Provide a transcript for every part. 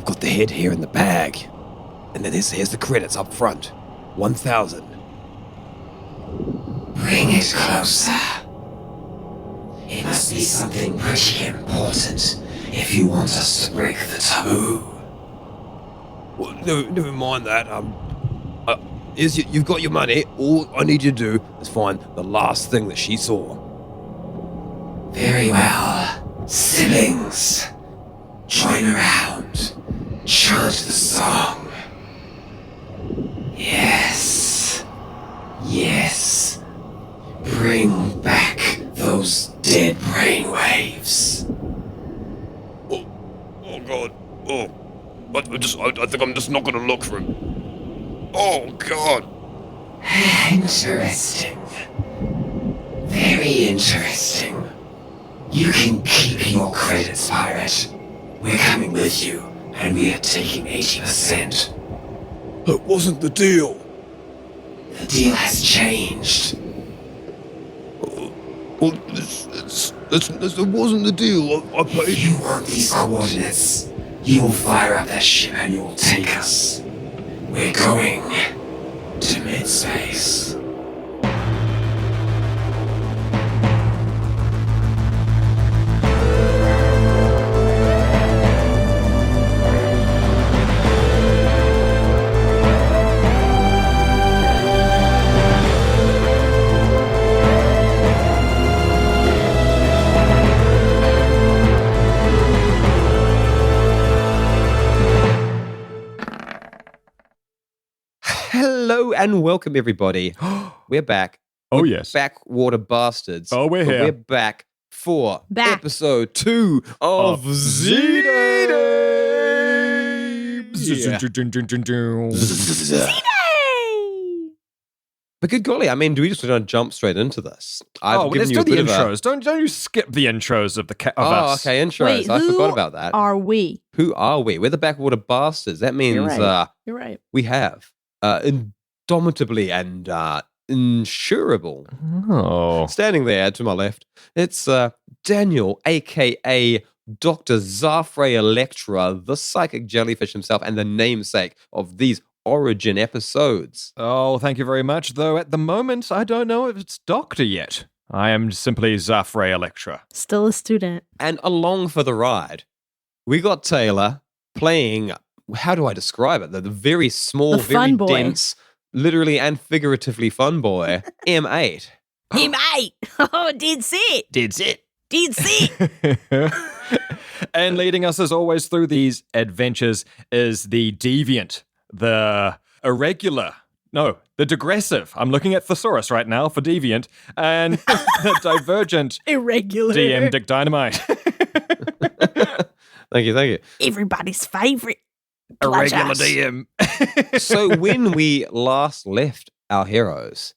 I've got the head here in the bag. And then here's the credits up front. 1,000. Bring it closer. It must be something pretty important if you want us to break the taboo. Well, never mind that. You've got your money. All I need you to do is find the last thing that she saw. Very well. Siblings, join around. Chant the song. Yes. Yes. Bring back those dead brainwaves. Oh God. Oh. I think I'm just not gonna look for him. Oh God. Interesting. Very interesting. You can keep your credits, pirate. We're coming with you, and we are taking 80%. That wasn't the deal. The deal has changed. Well, that wasn't the deal. I paid If you want these coordinates, you will fire up that ship and you will take us. We're going to mid-space. Hello and welcome, everybody. We're back. Oh, We're yes. Backwater bastards. Oh, we're But here. We're back for Back. episode 2 of Z-Day. But good golly, I mean, do we just want to jump straight into this? Let's do the intros. Don't you skip the intros of us. Okay, intros. Wait, I who forgot about that. are we? Who are we? We're the Backwater bastards. That means You're right. You're right. we have indomitably and insurable. Oh. Standing there to my left, it's Daniel, a.k.a. Dr. Zafrey Elektra, the psychic jellyfish himself, and the namesake of these origin episodes. Oh, thank you very much. Though at the moment, I don't know if it's Doctor yet. I am simply Zafrey Elektra. Still a student. And along for the ride, we got Taylor playing, how do I describe it? The very small, The very fun boy. dense, literally and figuratively fun boy, M8. M8. Oh, did see it. Did it? Did see it. And leading us as always through these adventures is the deviant, the irregular, no, the digressive. I'm looking at thesaurus right now for deviant, and the divergent Irregular. DM Dick Dynamite. Thank you. Everybody's favorite. Irregular Bludgeon. DM. So when we last left our heroes,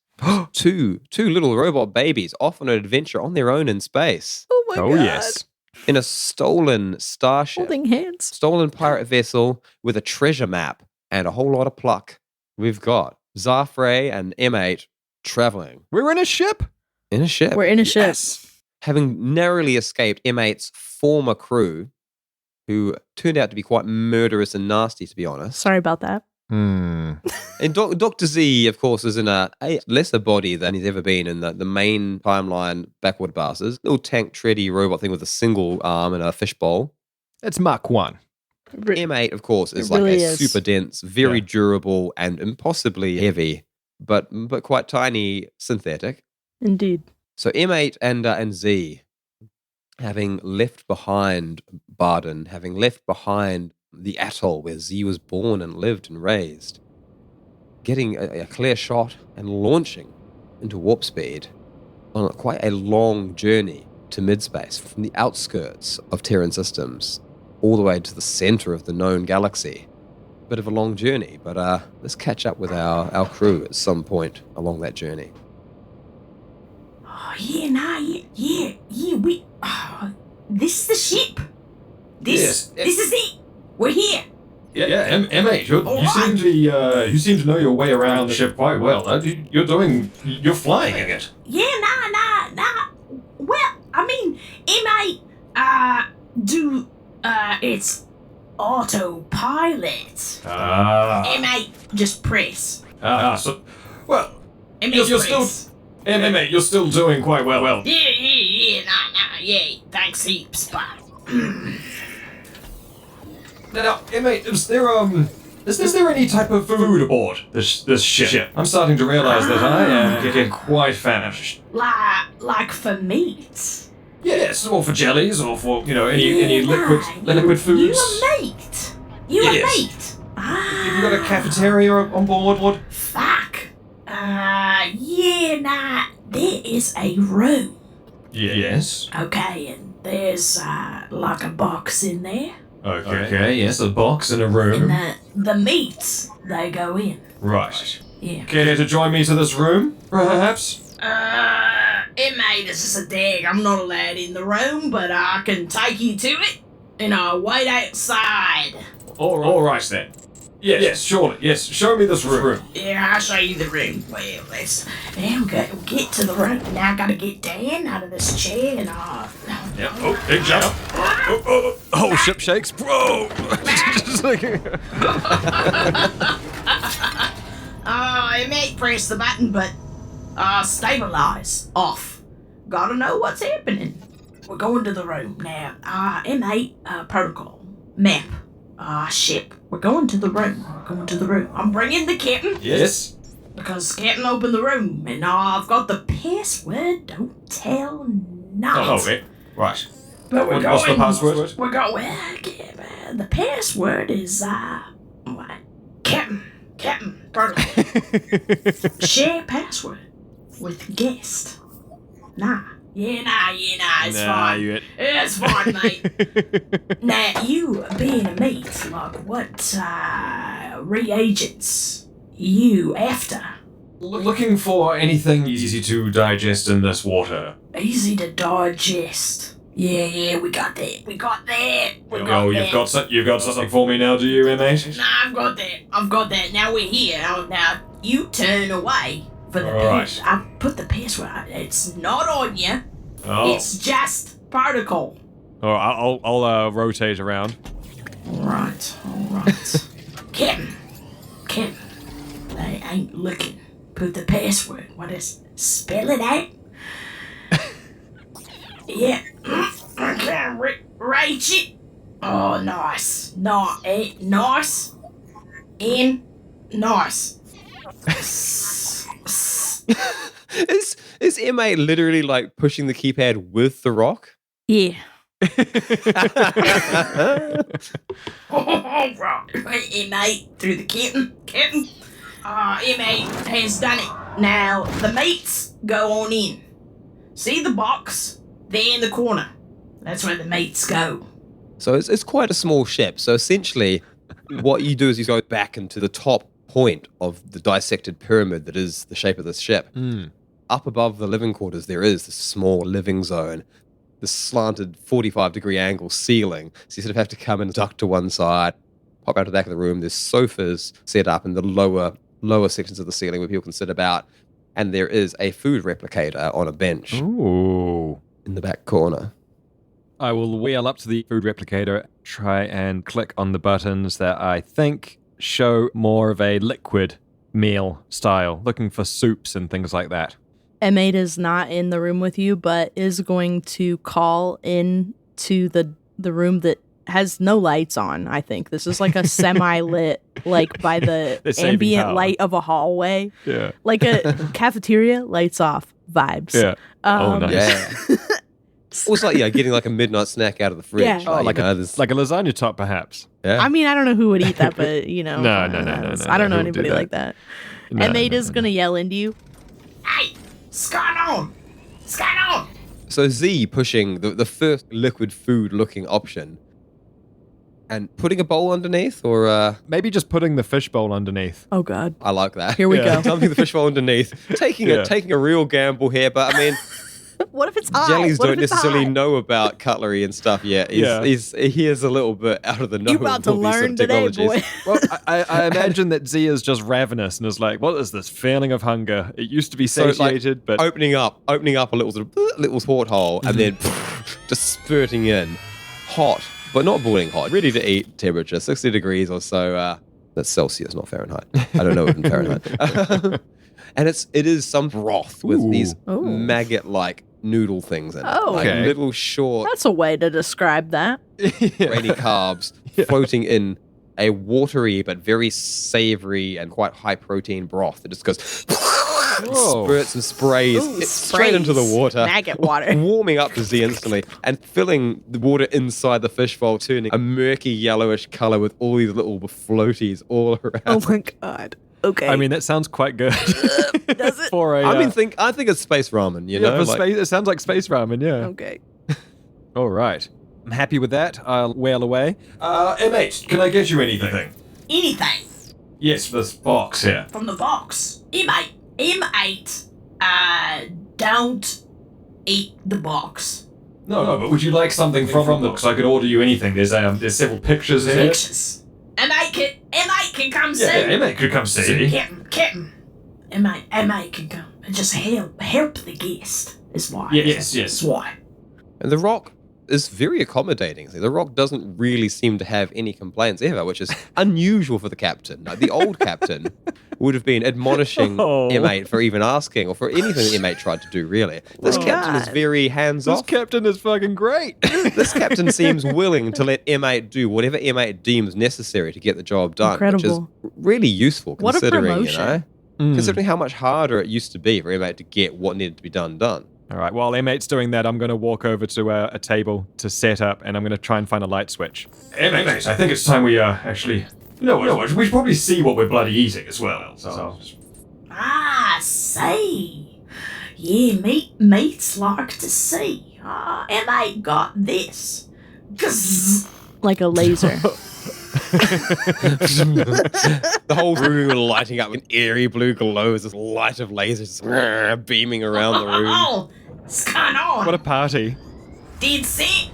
two little robot babies off on an adventure on their own in space, Oh my Oh, god. yes. in a stolen starship, Holding hands. stolen pirate vessel with a treasure map and a whole lot of pluck. We've got Zafrey and M8 traveling We're in a ship. in a ship, We're in a ship. Yes. having narrowly escaped M8's former crew, who turned out to be quite murderous and nasty, to be honest. Sorry about that. Hmm. And Dr. Z, of course, is in a lesser body than he's ever been in the main timeline Backwater Bastards. Little tank tready robot thing with a single arm and a fishbowl. It's Mach 1. M8, of course, is It really like a is. super dense, very Yeah. durable, and impossibly heavy, but quite tiny synthetic. Indeed. So M8 and Z, having left behind Barden, having left behind the atoll where Z was born and lived and raised, getting a clear shot and launching into warp speed on quite a long journey to midspace from the outskirts of Terran systems all the way to the center of the known galaxy. Bit of a long journey, but let's catch up with our crew at some point along that journey. Oh, we. This is the ship. This is it. We're here. Yeah, M8, you seem to know your way around the ship quite well. You're flying in it. Yeah, nah. Well, I mean, it might, it's autopilot. Ah. M8, just press. So, well, M8, you're press. still, M8, you're still doing quite well. Yeah, yeah, thanks heaps, but... Now, M8, is there any type of food aboard this ship? I'm starting to realize that I am getting quite famished. Like for meat? Yes, or for jellies, or for, any liquid foods. You a Yes. mate? Have you got a cafeteria on board? Fuck. There is a room. Yes. Okay, and there's, like a box in there. Okay, yes, a box in a room. And the meats, they go in. Right. Yeah. Care to join me to this room, perhaps? Mate, this is a dig. I'm not allowed in the room, but I can take you to it. Wait outside. All right then. Yes, surely. Yes, show me this room. Yeah, I'll show you the room. Well, we'll get to the room. Now I gotta get Dan out of this chair and Yep. Oh, big jump. Whole ship shakes. Bro! mate, press the button, but stabilize off. Gotta know what's happening. We're going to the room now. M8 protocol map. Ship. We're going to the room. I'm bringing the captain. Yes. Because captain opened the room, and I've got the password. Don't tell nothing. Oh, okay. Right. But we're What's the going. password? We're going. The password is Captain protocol. Share password with guest. It's fine. It's fine, mate. Now, you being a mate, like, what reagents you after? Looking for anything easy to digest in this water. Easy to digest. Yeah, we got that. You've got something for me now, do you, M8? Nah, I've got that. Now we're here. Now, you turn away for the Right. I put the password. It's not on you. Oh. It's just protocol. I'll rotate around. All right. Captain, they ain't looking. Put the password. What is? Spell it out. Yeah. I can't rate it. Oh, nice. Nice. Nice. Is MA literally like pushing the keypad with the rock? Yeah. Right. M8 through the captain. M8 has done it. Now, the mates go on in. See the box? There in the corner. That's where the mates go. So it's quite a small ship. So essentially, what you do is you go back into the top point of the dissected pyramid that is the shape of this ship. Up above the living quarters, there is this small living zone, this slanted 45-degree angle ceiling. So you sort of have to come and duck to one side, pop out to the back of the room. There's sofas set up in the lower sections of the ceiling where people can sit about. And there is a food replicator on a bench Ooh. in the back corner. I will wheel up to the food replicator, try and click on the buttons that I think show more of a liquid meal style, looking for soups and things like that. M8 is not in the room with you, but is going to call in to the room that has no lights on, I think. This is like a semi-lit, like by the saving ambient power. light of a hallway. Yeah. Like a cafeteria, lights off vibes. Yeah. Oh, nice. Yeah. Also, like, getting like a midnight snack out of the fridge. Yeah. Oh, like a there's- lasagna top, perhaps. yeah. I mean, I don't know who would eat that, but, No. I don't know Who would do anybody that? like that. No, M8 no, is no. going to yell into you. Hey, scan on. So Z pushing the first liquid food looking option and putting a bowl underneath, or Maybe just putting the fishbowl underneath. Oh, God. I like that. Here we Yeah. go. Dumping the fish bowl underneath, taking a real gamble here. But I mean, What if it's hot? jellies What don't if it's necessarily hot? know about cutlery and stuff yet. Yeah. He is a little bit out of the know. You about to of all these sort learn of today, technologies. boy. Well, I imagine that Z is just ravenous and is like, what is this feeling of hunger? It used to be So it's like satiated, but opening up a little sort of little porthole and then just spurting in hot but not boiling hot. Ready to eat temperature, 60 degrees or so. That's Celsius, not Fahrenheit. I don't know it in Fahrenheit. And it is some broth with these maggot-like noodle things in it. Oh. Like Okay. little short, That's a way to describe that. grainy carbs floating in a watery but very savory and quite high-protein broth that just goes... Whoa. spurts and sprays Ooh, straight into the sprays. water. Maggot water. Warming up the Z instantly and filling the water inside the fish bowl, turning a murky yellowish color with all these little floaties all around. Oh my god. Okay. I mean, that sounds quite good. Does it? For a, I think it's space ramen, you know? for like- space, it sounds like space ramen, yeah. Okay. All right. I'm happy with that. I'll whale away. M8, can I get you anything? Anything Yes, this box here. from the box. M8, don't eat the box. No, but would you like something from the box? I could order you anything. There's several pictures here. Pictures. M8 can come see. Yeah, M8 could come see. Captain. M8 can come and just help the guest. Is why. Yes. That's why. And the Rock is very accommodating. The Rock doesn't really seem to have any complaints ever, which is unusual for the captain. Like, the old captain would have been admonishing Oh. M8 for even asking or for anything that M8 tried to do, really. This Oh. captain is God. very This hands-off. captain is fucking great. This captain seems willing to let M8 do whatever M8 deems necessary to get the job done, Incredible. which is really useful What a considering, promotion. considering how much harder it used to be for M8 to get what needed to be done. All right, while M8's doing that, I'm going to walk over to a table to set up, and I'm going to try and find a light switch. M8, I think it's time we actually... No, we should probably see what we're bloody eating as well. So See. Yeah, mates like to see. M8 got this. Gazz. Like a laser. The whole room lighting up with airy blue glows, this light of lasers beaming around the room. Oh, it's going on. What a party. Did see?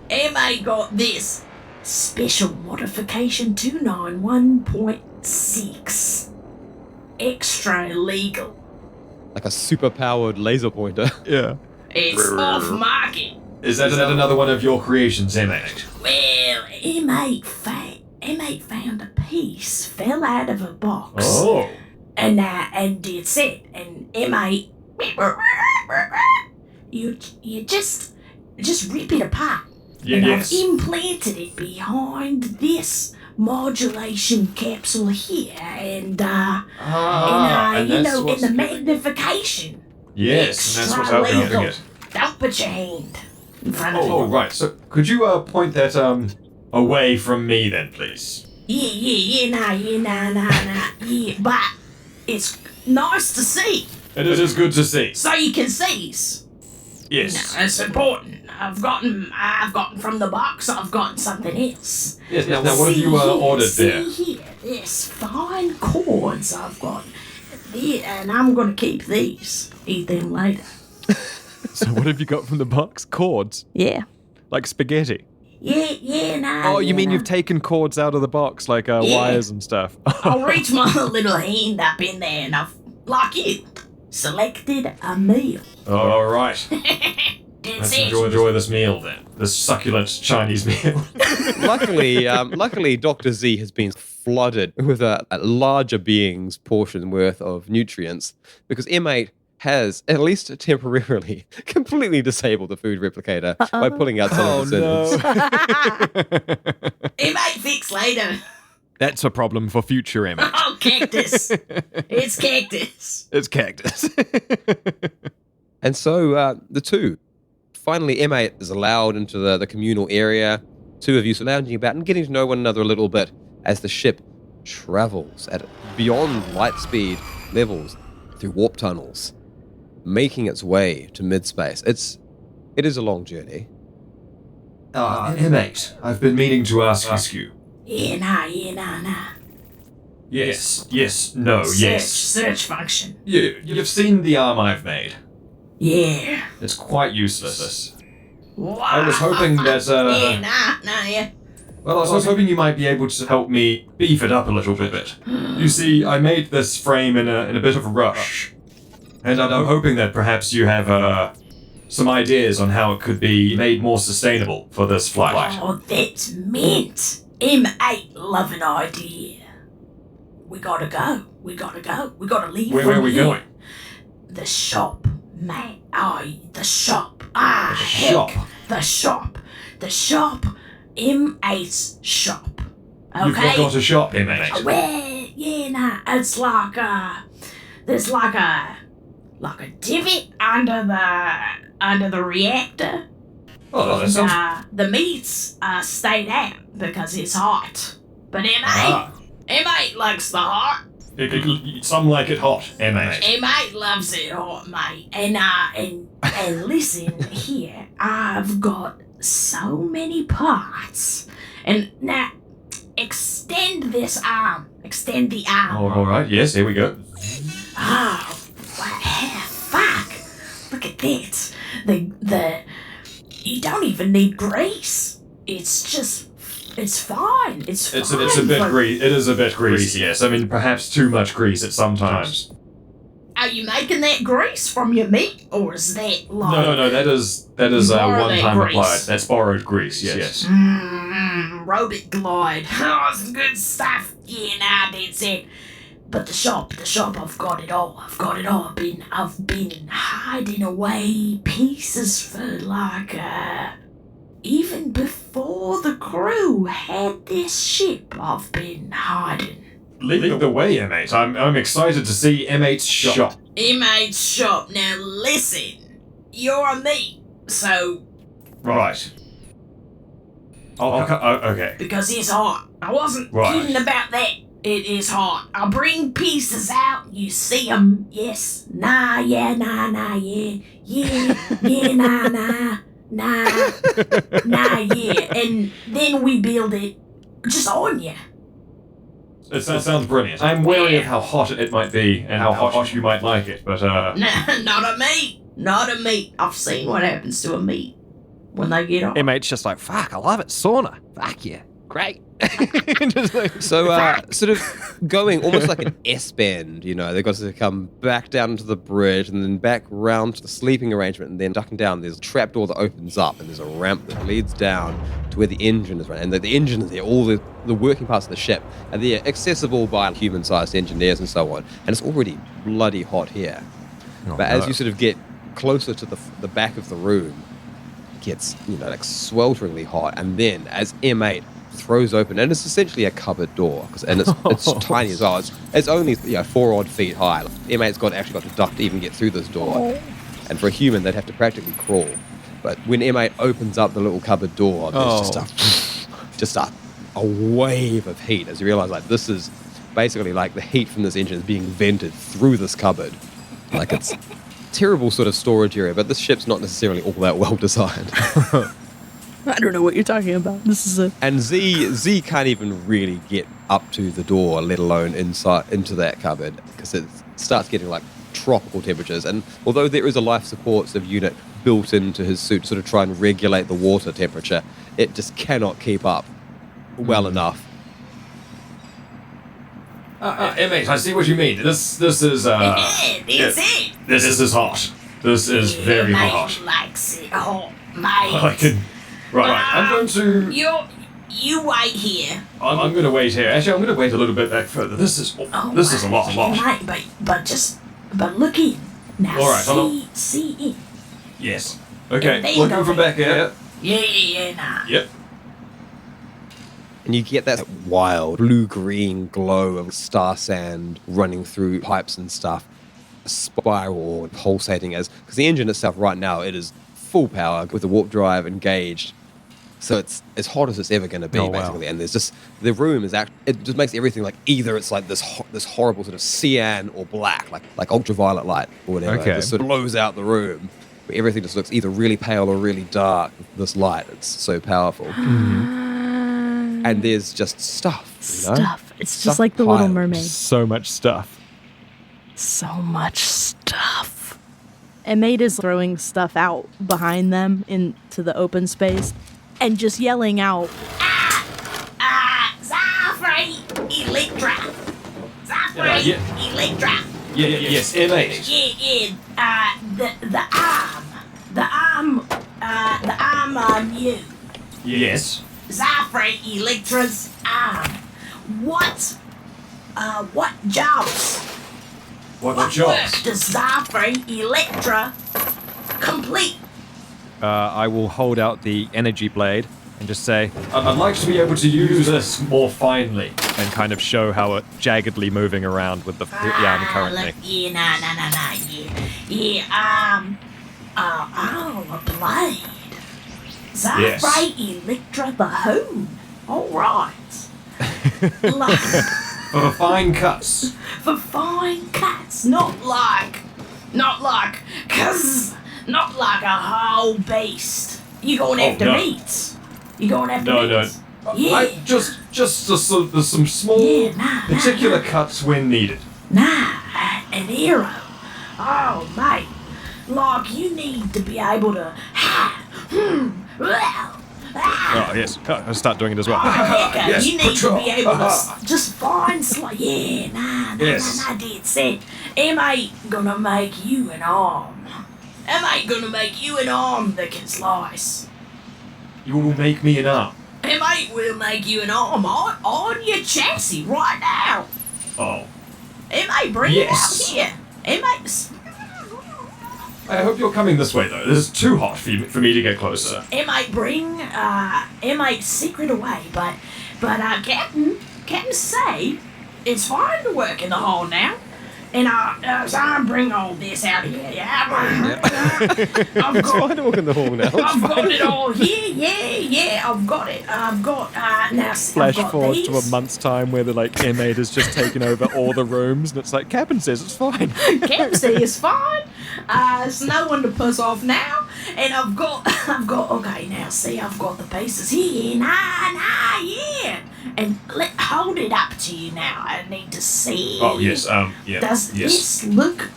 M8 got this. Special modification 291.6. Extra legal. Like a super-powered laser pointer. Yeah. It's off market. is that another one of your creations, M8? Well, M8 found a piece, fell out of a box, Oh. and did set, and M8, you just rip it apart, and Yes. I've implanted it behind this modulation capsule here, and and you that's know, in what's the doing- magnification. Yes, and that's what's Extra helping legal. it. Don't put your hand in front of Oh, it. right. So could you point that away from me then, please? Yeah, but it's nice to see, It is good to see. so you can see. Yes. No, it's important. I've gotten from the box. I've gotten something else. Yes. Now, what have you ordered there? See here, this fine cords I've got, and I'm gonna keep these. Eat them later. So what have you got from the box? Cords? Yeah. Like spaghetti? No. Oh, you mean you've taken cords out of the box, like wires and stuff? I'll reach my little hand up in there, and I've, like you, selected a meal. All right. That's Let's it. enjoy this meal then. This succulent Chinese meal. Luckily, Dr. Z has been flooded with a larger being's portion worth of nutrients because M8 has, at least temporarily, completely disabled the food replicator by pulling out some Oh, of its innards. no. It might fix later. That's a problem for future M8. Oh, cactus. It's cactus. It's cactus. And so the two, finally M8 is allowed into the communal area, two of you lounging about and getting to know one another a little bit as the ship travels at beyond light speed levels through warp tunnels, making its way to mid-space. It is a long journey. M8, I've been meaning to ask you. Nah. Yes, no, Search function. You've seen the arm I've made. Yeah. It's quite useless. Wow. I was hoping that, Yeah. Well, I was hoping you might be able to help me beef it up a little bit. You see, I made this frame in a bit of a rush. And I'm hoping that perhaps you have, some ideas on how it could be made more sustainable for this flight. Oh, that's mint. M8 love an idea. We gotta go. We gotta leave. Where are we here. going? The shop, mate. Oh, the shop. Ah, The heck. shop? The shop. The shop. M8's shop. Okay? You've got a shop, M8. Well, yeah, nah. It's like there's like a divot under the reactor. Oh, that And, sounds... the meats stayed out because it's hot. But M8, Ah. M8 likes the hot. Some like it hot, M8. M8 loves it hot, mate. And listen here, I've got so many parts. And now, extend this arm. Extend the arm. All right, yes, here we go. Oh, wow, fuck. Look at that. You don't even need grease. It's fine. It's fine. It's a bit greasy. It is a bit greasy, yes. I mean, perhaps too much grease at some times. Are you making that grease from your meat, or is that like... No, that is Borrow that one-time grease. applied. That's borrowed grease, yes. Robot glide. Oh, some good stuff. Yeah, nah, that's it. But the shop, I've got it all. I've been hiding away pieces for even before the crew had this ship, I've been hiding. Lead the way, M8. I'm excited to see M8's shop. M8's shop. Now listen, you're a meat, so Right. Okay. because it's hot. I wasn't Right. kidding about that. It is hot. I'll bring pieces out. You see them. Yes. Nah, yeah, nah, yeah. Yeah, yeah, nah, yeah. And then we build it just on you. That sounds brilliant. I'm wary of how hot it might be and how hot you might like it, but Not a meat. Not a meat. I've seen what happens to a meat when they get on. M8's just like, fuck, I love it. Sauna. Fuck yeah. Great. Just like- So, sort of going almost like an S-bend, you know, they've got to come back down to the bridge and then back round to the sleeping arrangement and then ducking down. There's a trapdoor that opens up and there's a ramp that leads down to where the engine is running. And the engine is there, all the working parts of the ship, and they're accessible by human-sized engineers and so on. And it's already bloody hot here. But as you sort of get closer to the back of the room, it gets, you know, like swelteringly hot. And then as M8 throws open, and it's essentially a cupboard door, and it's tiny as well. It's only 4 odd feet high. M8's actually got to duck to even get through this door, and for a human they'd have to practically crawl. But when M8 opens up the little cupboard door, there's just a wave of heat as you realise like this is basically like the heat from this engine is being vented through this cupboard. Like it's terrible sort of storage area, but this ship's not necessarily all that well designed. I don't know what you're talking about. This is a... And Z can't even really get up to the door, let alone inside into that cupboard, because it starts getting like tropical temperatures. And although there is a life support sort of unit built into his suit to sort of try and regulate the water temperature, it just cannot keep up well enough. M8, I see what you mean. This is That's it. This is hot. This is very Mate hot. likes it hot, I mate. can. Right. I'm going to. You wait here. I'm going to wait here. Actually, I'm going to wait a little bit back further. This is a lot. Mate, but look in. Now All right, see in. Yes. Okay. There you Looking go, from mate. back here. Yeah, nah. Yep. And you get that wild blue-green glow of star sand running through pipes and stuff, a spiral pulsating because the engine itself right now, it is full power with the warp drive engaged. So it's as hot as it's ever going to be, basically. And there's just, the room is it just makes everything like either it's like this horrible sort of cyan or black, like ultraviolet light or whatever. Okay. It just sort of blows out the room. Where everything just looks either really pale or really dark with this light. It's so powerful. And there's just stuff, you know? Stuff. It's Stuff just like the Little piled. Mermaid. so much stuff. So much stuff. M8 is throwing stuff out behind them into the open space and just yelling out, Zafrey Elektra. Zafrey Yeah. Elektra. Yes, M8. Yeah, the I'm you. Yes. Zafrey Elektra's arm. What jobs? What What jobs? work does Zafrey Elektra complete? I will hold out the energy blade and just say, I'd like to be able to use this more finely. and kind of show how it jaggedly moving around with the arm currently. Look, yeah, a blade. Yes. Zafrey Elektra the Hoon. All right. For fine cuts. For fine cuts, not like a whole beast. You're gonna have to no. meat. You're gonna have to No, meat. no. Yeah. Just some small Yeah, nah. particular cuts when needed. Nah, an hero. Oh, mate. Like, you need to be able to... Oh, yes. I'll start doing it as well. Yes, you need patrol. to be able to just find... Yeah, nah, dead set. M8 gonna make you an arm. M8 gonna make you an arm that can slice. You will make me an arm. M8 will make you an arm on your chassis right now. Oh. M8, bring Yes. it out here. M8... I hope you're coming this way, though. This is too hot for me to get closer. M8 bring M8 secret away, but Captain say it's fine to work in the hall now. And so I bring all this out here. Yeah, I've It's got fine to walk in the hall now. I've got it all here. Yeah, I've got it. I've got now. Flash I've got forward these. to a month's time where the M8 has just taken over all the rooms, and it's like, Captain says it's fine. Captain say it's fine. It's no one to piss off now. And I've got okay now. See, I've got the pieces here. Yeah. And hold it up to you now. I need to see. Oh, yes, yeah. Does yes. this look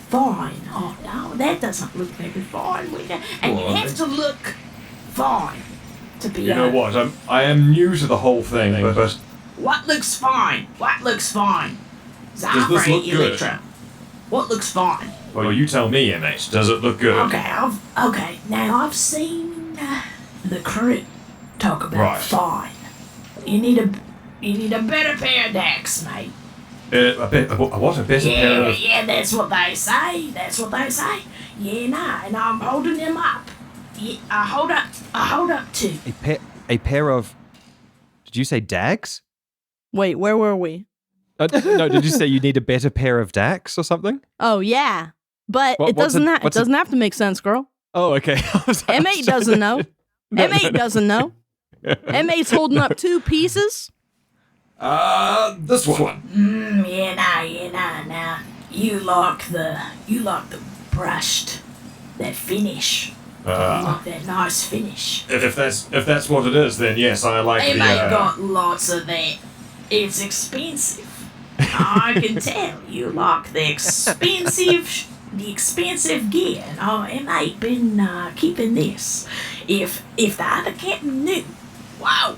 fine? Oh no, that doesn't look very fine. And you have to look fine to be. You know what? I am new to the whole thing, but What looks fine? What looks fine? Does this Zafrey look good? Elektra. What looks fine? well, you tell me, M8. Does it look good? Okay. Now I've seen the crew talk about Right. fine. You need a better pair of decks, mate. A better pair of... Yeah, that's what they say. Yeah, nah, and I'm holding them up. Yeah, I hold up too. A pair of... Did you say dags? Wait, where were we? No, did you say you need a better pair of dags or something? Oh yeah, but it doesn't have to make sense, girl. Oh, okay. M8 doesn't know. M8 doesn't know. M8's holding up two pieces. This one. Yeah, nah. You like the brushed, that finish. You like that nice finish. If that's what it is, then yes, I like They the... ain't got lots of that. It's expensive. I can tell you like the expensive gear. And M8 been keeping this. If the other captain knew, wow,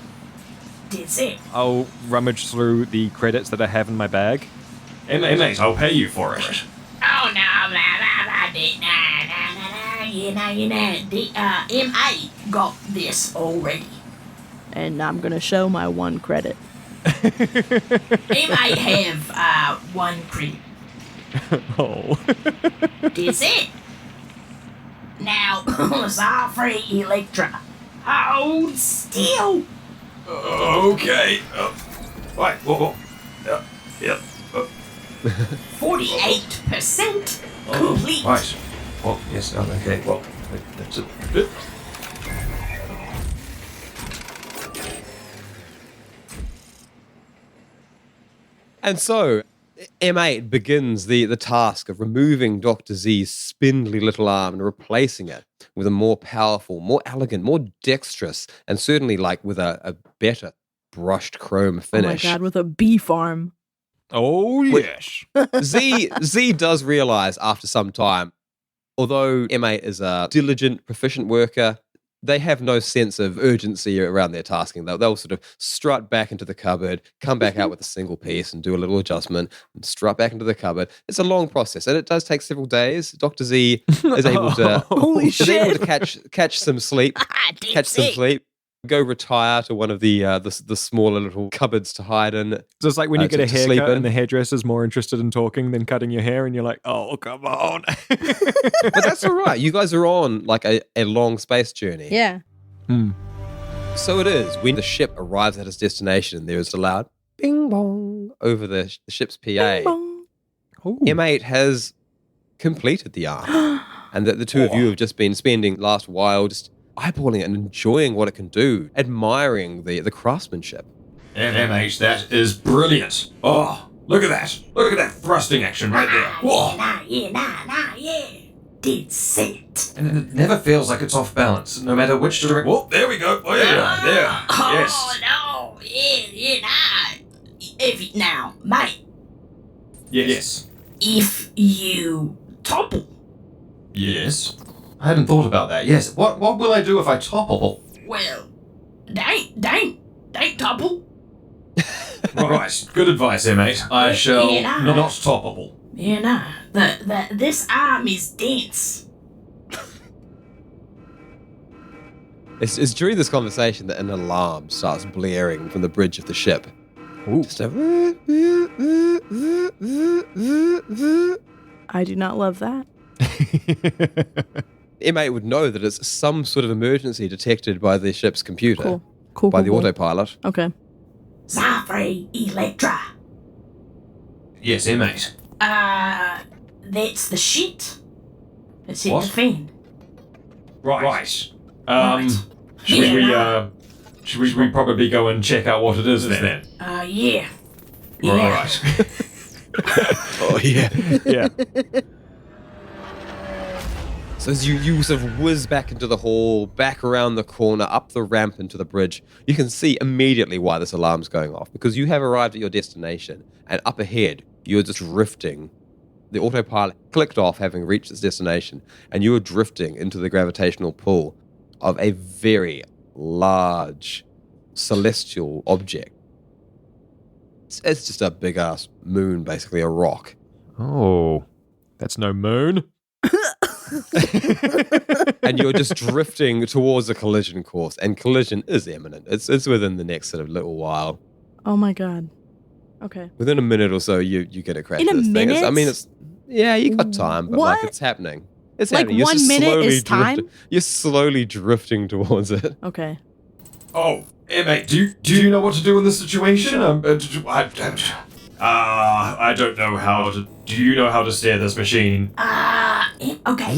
that's it. I'll rummage through the credits that I have in my bag. M8, I'll pay you for it. Oh no, the M8 got this already. And I'm gonna show my one credit. M8 have one credit. Oh. That's it. Now, Zafrey Elektra, hold still. Okay. Right. Whoa. Yep. 48% complete. Right. Well, yes. Okay. Well, that's it. And so, M8 begins the task of removing Dr. Z's spindly little arm and replacing it with a more powerful, more elegant, more dexterous, and certainly like with a better brushed chrome finish. Oh my god, with a beef arm. Oh, yes. Z does realize after some time, although M8 is a diligent, proficient worker, they have no sense of urgency around their tasking. They'll sort of strut back into the cupboard, come back out with a single piece and do a little adjustment, and strut back into the cupboard. It's a long process, and it does take several days. Dr. Z is able to, Holy is able shit. to catch some sleep, go retire to one of the smaller little cupboards to hide in. So it's like when you get a to sleep haircut in. and the hairdresser's more interested in talking than cutting your hair, and you're like, oh, come on. But that's all right. You guys are on like a long space journey. Yeah. So it is. When the ship arrives at its destination, there is a loud bing bong over the ship's PA. Bong. M8 has completed the arm. And that the two of you have just been spending last while just eyeballing it and enjoying what it can do, admiring the craftsmanship. M8, that is brilliant. Oh, look at that. Look at that thrusting action right there. Whoa. Yeah. Did sit. And it never feels like it's off balance, no matter which direction. Whoa, there we go. Oh, yeah, there. Yes. Oh, no. Now, mate, Yes. if you topple, Yes. I hadn't thought about that. Yes. What will I do if I topple? well, don't topple. Right. Good advice, M8. I shall Yeah. not topple. You know, this arm is dense. It's during this conversation that an alarm starts blaring from the bridge of the ship. Just a I do not love that. M8 would know that it's some sort of emergency detected by the ship's computer, Cool. by the cool. autopilot. Okay. Zafrey Elektra. Yes, M8. That's the shit. That's it, What? the fan. Right. Right. Should we probably go and check out what it is then? Yeah. Right. Oh, yeah. Yeah. So as you sort of whiz back into the hall, back around the corner, up the ramp into the bridge, you can see immediately why this alarm's going off, because you have arrived at your destination, and up ahead, you're just drifting. The autopilot clicked off, having reached its destination, and you are drifting into the gravitational pull of a very large celestial object. It's just a big-ass moon, basically a rock. Oh, that's no moon. And you're just drifting towards a collision course, and collision is imminent. It's within the next sort of little while. Oh my god. Okay. Within a minute or so, you're gonna crash In a this thing. minute? It's you got time, but What? like it's happening. It's Like happening. You're 1 just minute slowly is time? You're slowly drifting towards it. Okay. Oh, M8, do you know what to do in this situation? I don't know how to. Do you know how to steer this machine? Okay,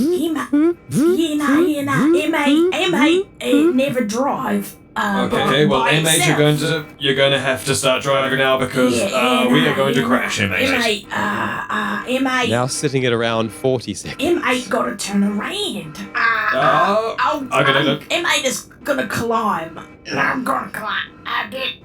M8 never drive. Okay, well, by M8, itself. you're going to have to start driving now because we are going to crash, M8. M8, Now sitting at around 40 seconds. M8 gotta turn around. I'm gonna look. M8 is gonna climb. I'm gonna climb. Get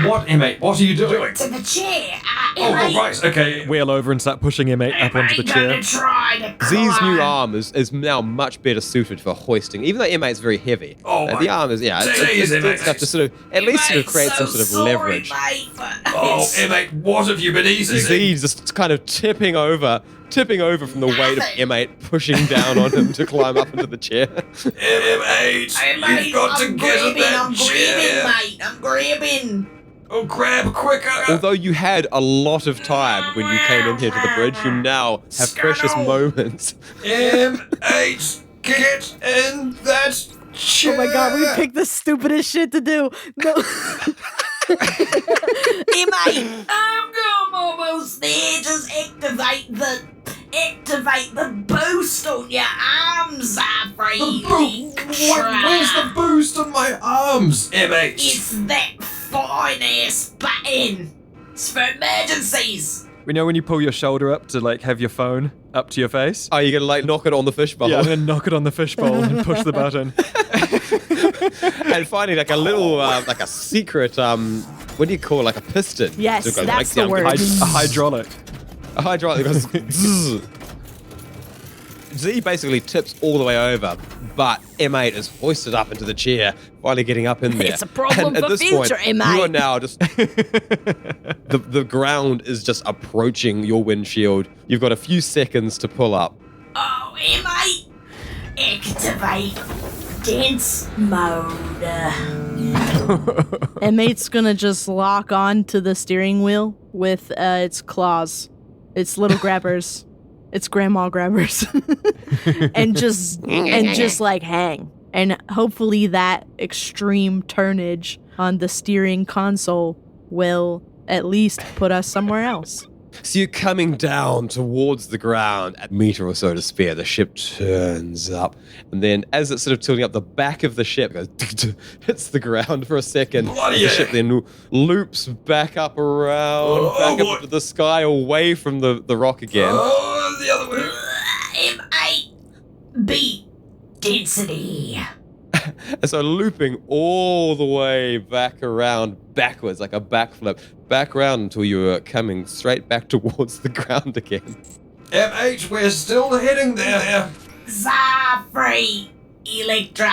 What, M8? What are you doing? to the chair. Oh, M8, right, okay. Wheel over and start pushing M8 up onto the M8 chair. gonna try to Z's climb. new arm is now much better suited for hoisting, even though M8's very heavy. Oh, my the arm is, it's days, enough to sort of, at least sort of create some sort of leverage. Mate, but Oh, M8, what have you been eating? Z's just kind of tipping over from the weight of M8 pushing down on him to climb up into the chair. M8, M8, you've got to I'm get in grabbing, that I'm chair. grabbing, mate. I'm grabbing. Oh, grab quicker. Although you had a lot of time when you came in here to the bridge, you now have precious moments. M8, get in that chair. Oh my god, we picked the stupidest shit to do. No. Hey, mate, I'm almost there. Just activate the boost on your arms, Zafrey. Where's the boost on my arms, M8? It's that fine-ass button. It's for emergencies. We know when you pull your shoulder up to like have your phone up to your face. Are you gonna like knock it on the fishbowl? Yeah, I'm gonna knock it on the fishbowl and push the button. And finding like a little, like a secret, what do you call like a piston? Yes, So it goes that's down, the word. A hydraulic. A hydraulic goes zzz. Z basically tips all the way over, but M8 is hoisted up into the chair, finally getting up in there. It's a problem and for at this future, point, M8. you are now just... the ground is just approaching your windshield. You've got a few seconds to pull up. Oh, M8, activate dense mode. M8's gonna just lock on to the steering wheel with its claws, its little grabbers, its grandma grabbers, and just like hang. And hopefully that extreme turnage on the steering console will at least put us somewhere else. So you're coming down towards the ground at a meter or so to spare. The ship turns up, and then as it's sort of tilting up, the back of the ship goes hits the ground for a second. Bloody the heck. ship then loops back up around, back up into the sky, away from the rock again. Oh, the other way. M8, beat density. And so looping all the way back around backwards, like a backflip, back around until you are coming straight back towards the ground again. M8, we're still heading there. Zafrey Elektra.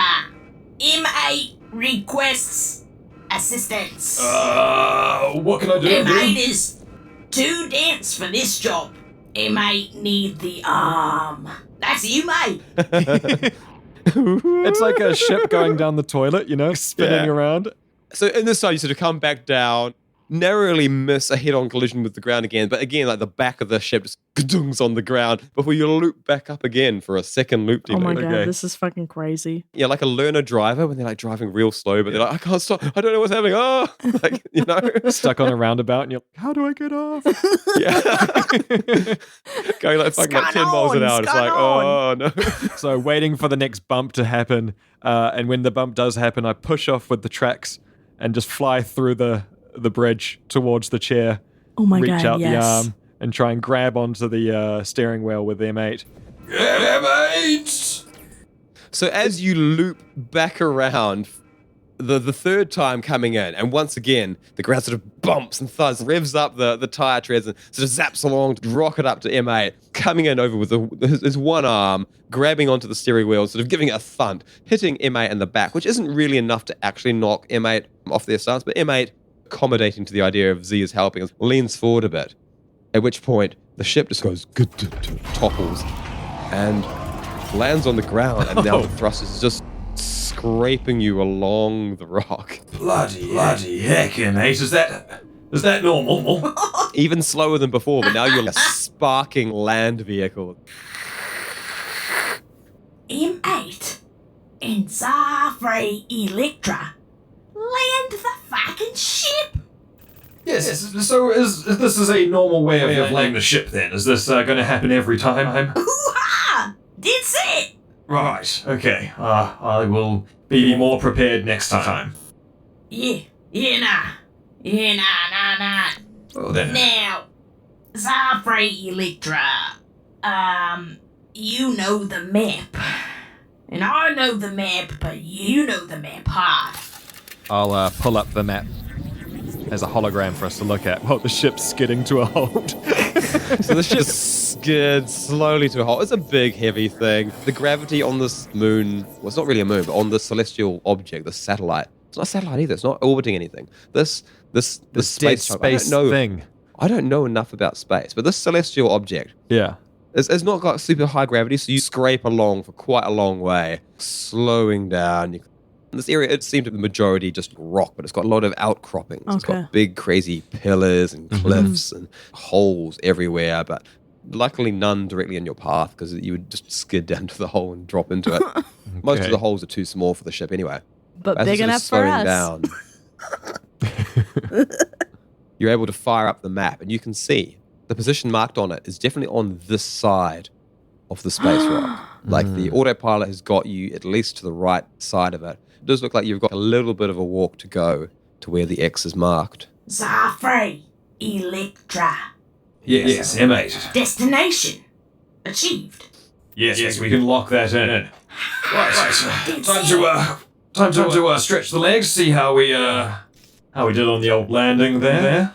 M8 requests assistance. What can I do? M8 is too dense for this job. M8 need the arm. That's you, mate. It's like a ship going down the toilet, spinning Yeah. around. So in this side, you sort of come back down, narrowly miss a head-on collision with the ground again, but again, like the back of the ship just gadungs on the ground before you loop back up again for a second loop. Oh my loop. god, Okay. this is fucking crazy. Yeah, like a learner driver when they're like driving real slow, but they're like, I can't stop. I don't know what's happening. Oh, like, Stuck on a roundabout, and you're like, how do I get off? Yeah. Going like fucking like 10 miles an hour. It's like, oh no. So waiting for the next bump to happen, and when the bump does happen, I push off with the tracks and just fly through the bridge towards the chair, Oh my reach god, out yes. the arm, and try and grab onto the steering wheel with M8. M8! So as you loop back around, the third time coming in, and once again, the ground sort of bumps and thuds, revs up the tire treads and sort of zaps along to rocket up to M8, coming in over with his one arm, grabbing onto the steering wheel, sort of giving it a thunt, hitting M8 in the back, which isn't really enough to actually knock M8 off their stance, but M8, accommodating to the idea of Z is helping, leans forward a bit, at which point the ship just goes, topples, and lands on the ground, and now the thrust is just scraping you along the rock. Bloody heck, M8. Is that normal? Even slower than before, but now you're a sparking land vehicle. M8 and Zafrey Elektra land the fucking ship. Yes, so this is a normal way of landing the ship then? Is this going to happen every time? Hoo-ha! That's it. Right, okay. I will be more prepared next time. Nah. Well then. Now, Zafrey Elektra, you know the map. And I know the map, but you know the map hard. I'll pull up the map as a hologram for us to look at while the ship's skidding to a halt. So the ship skids slowly to a halt. It's a big, heavy thing. The gravity on this moon, well, it's not really a moon, but on this celestial object, the satellite. It's not a satellite either. It's not orbiting anything. This Dead space space thing. thing. I don't know enough about space, but this celestial object, Yeah. it's not got super high gravity, so you scrape along for quite a long way, slowing down. In this area, it seemed to be the majority just rock, but it's got a lot of outcroppings. It's Okay. got big, crazy pillars and cliffs and holes everywhere, but luckily none directly in your path because you would just skid down to the hole and drop into it. Most of Okay. the holes are too small for the ship anyway. But As big it's enough sort for of us. slowing down, you're able to fire up the map, and you can see the position marked on it is definitely on this side of the space rock. Like the autopilot has got you at least to the right side of it. It does look like you've got a little bit of a walk to go to where the X is marked. Zafrey Elektra. Yes, M8. Destination achieved. Yes, we can lock that in. Right. Time to stretch the legs, see how we did on the old landing there.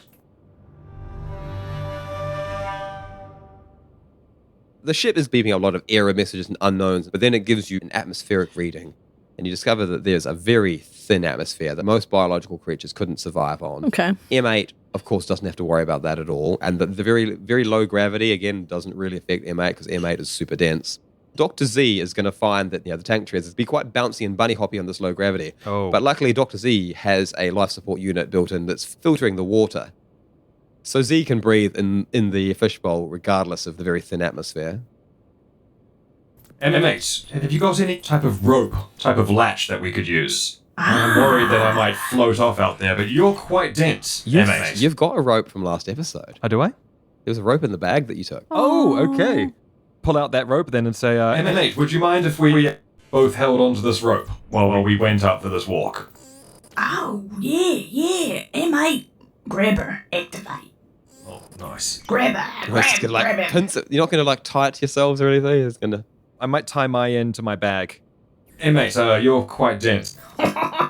The ship is beeping a lot of error messages and unknowns, but then it gives you an atmospheric reading. And you discover that there's a very thin atmosphere that most biological creatures couldn't survive on. Okay. M8, of course, doesn't have to worry about that at all. And the very, very low gravity, again, doesn't really affect M8 because M8 is super dense. Dr. Z is going to find that the tank treads be quite bouncy and bunny hoppy on this low gravity. Oh. But luckily, Dr. Z has a life support unit built in that's filtering the water. So Z can breathe in the fishbowl regardless of the very thin atmosphere. M8, have you got any type of rope, type of latch that we could use? I'm worried that I might float off out there, but you're quite dense, M8. You've got a rope from last episode. Oh, do I? There was a rope in the bag that you took. Oh, okay. Pull out that rope then and say, M8, would you mind if we both held onto this rope while we went up for this walk? Oh, yeah. M8. Grab her. Activate. Oh, nice. Grab her. You're just gonna, Grab her. pinch it. You're not going to tie it to yourselves or anything? You're just going to... I might tie my end to my bag. M8, you're quite dense.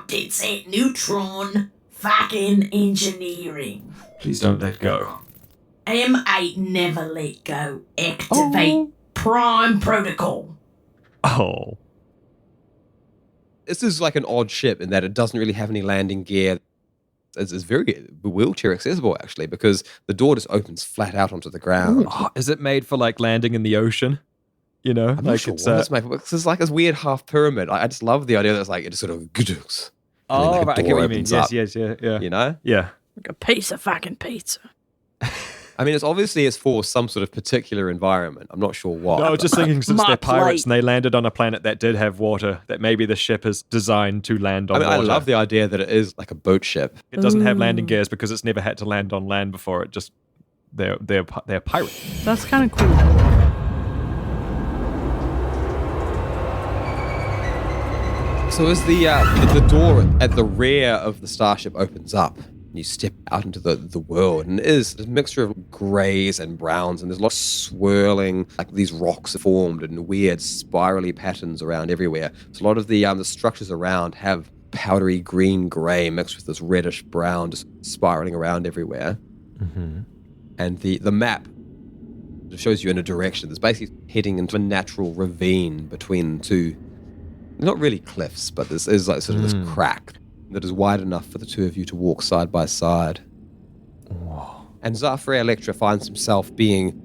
It's it. Neutron. Fucking engineering. Please don't let go. M8 never let go. Activate prime protocol. Oh. This is like an odd ship in that it doesn't really have any landing gear. It's very wheelchair accessible, actually, because the door just opens flat out onto the ground. Oh, is it made for like landing in the ocean? You know, I'm not sure what it's made for. It's like this weird half pyramid. I just love the idea that it's like, it just sort of... Oh, like a right, I get door what you mean. opens Yes, up. yes, yeah. You know? Yeah. Like a piece of fucking pizza. I mean, it's for some sort of particular environment. I'm not sure what. No, I was just thinking since My they're pirates plight. and they landed on a planet that did have water, that maybe the ship is designed to land on I water. love the idea that it is like a boat ship. It doesn't have landing gears because it's never had to land on land before. It just they're pirates. That's kind of cool. So as the door at the rear of the starship opens up, you step out into the world, and it is a mixture of greys and browns, and there's lots of swirling, like these rocks formed in weird spirally patterns around everywhere. So a lot of the structures around have powdery green-gray mixed with this reddish-brown just spiraling around everywhere. Mm-hmm. And the map shows you in a direction that's basically heading into a natural ravine between two, not really cliffs, but this is like sort of this crack that is wide enough for the two of you to walk side by side. Whoa. And Zafrey Elektra finds himself being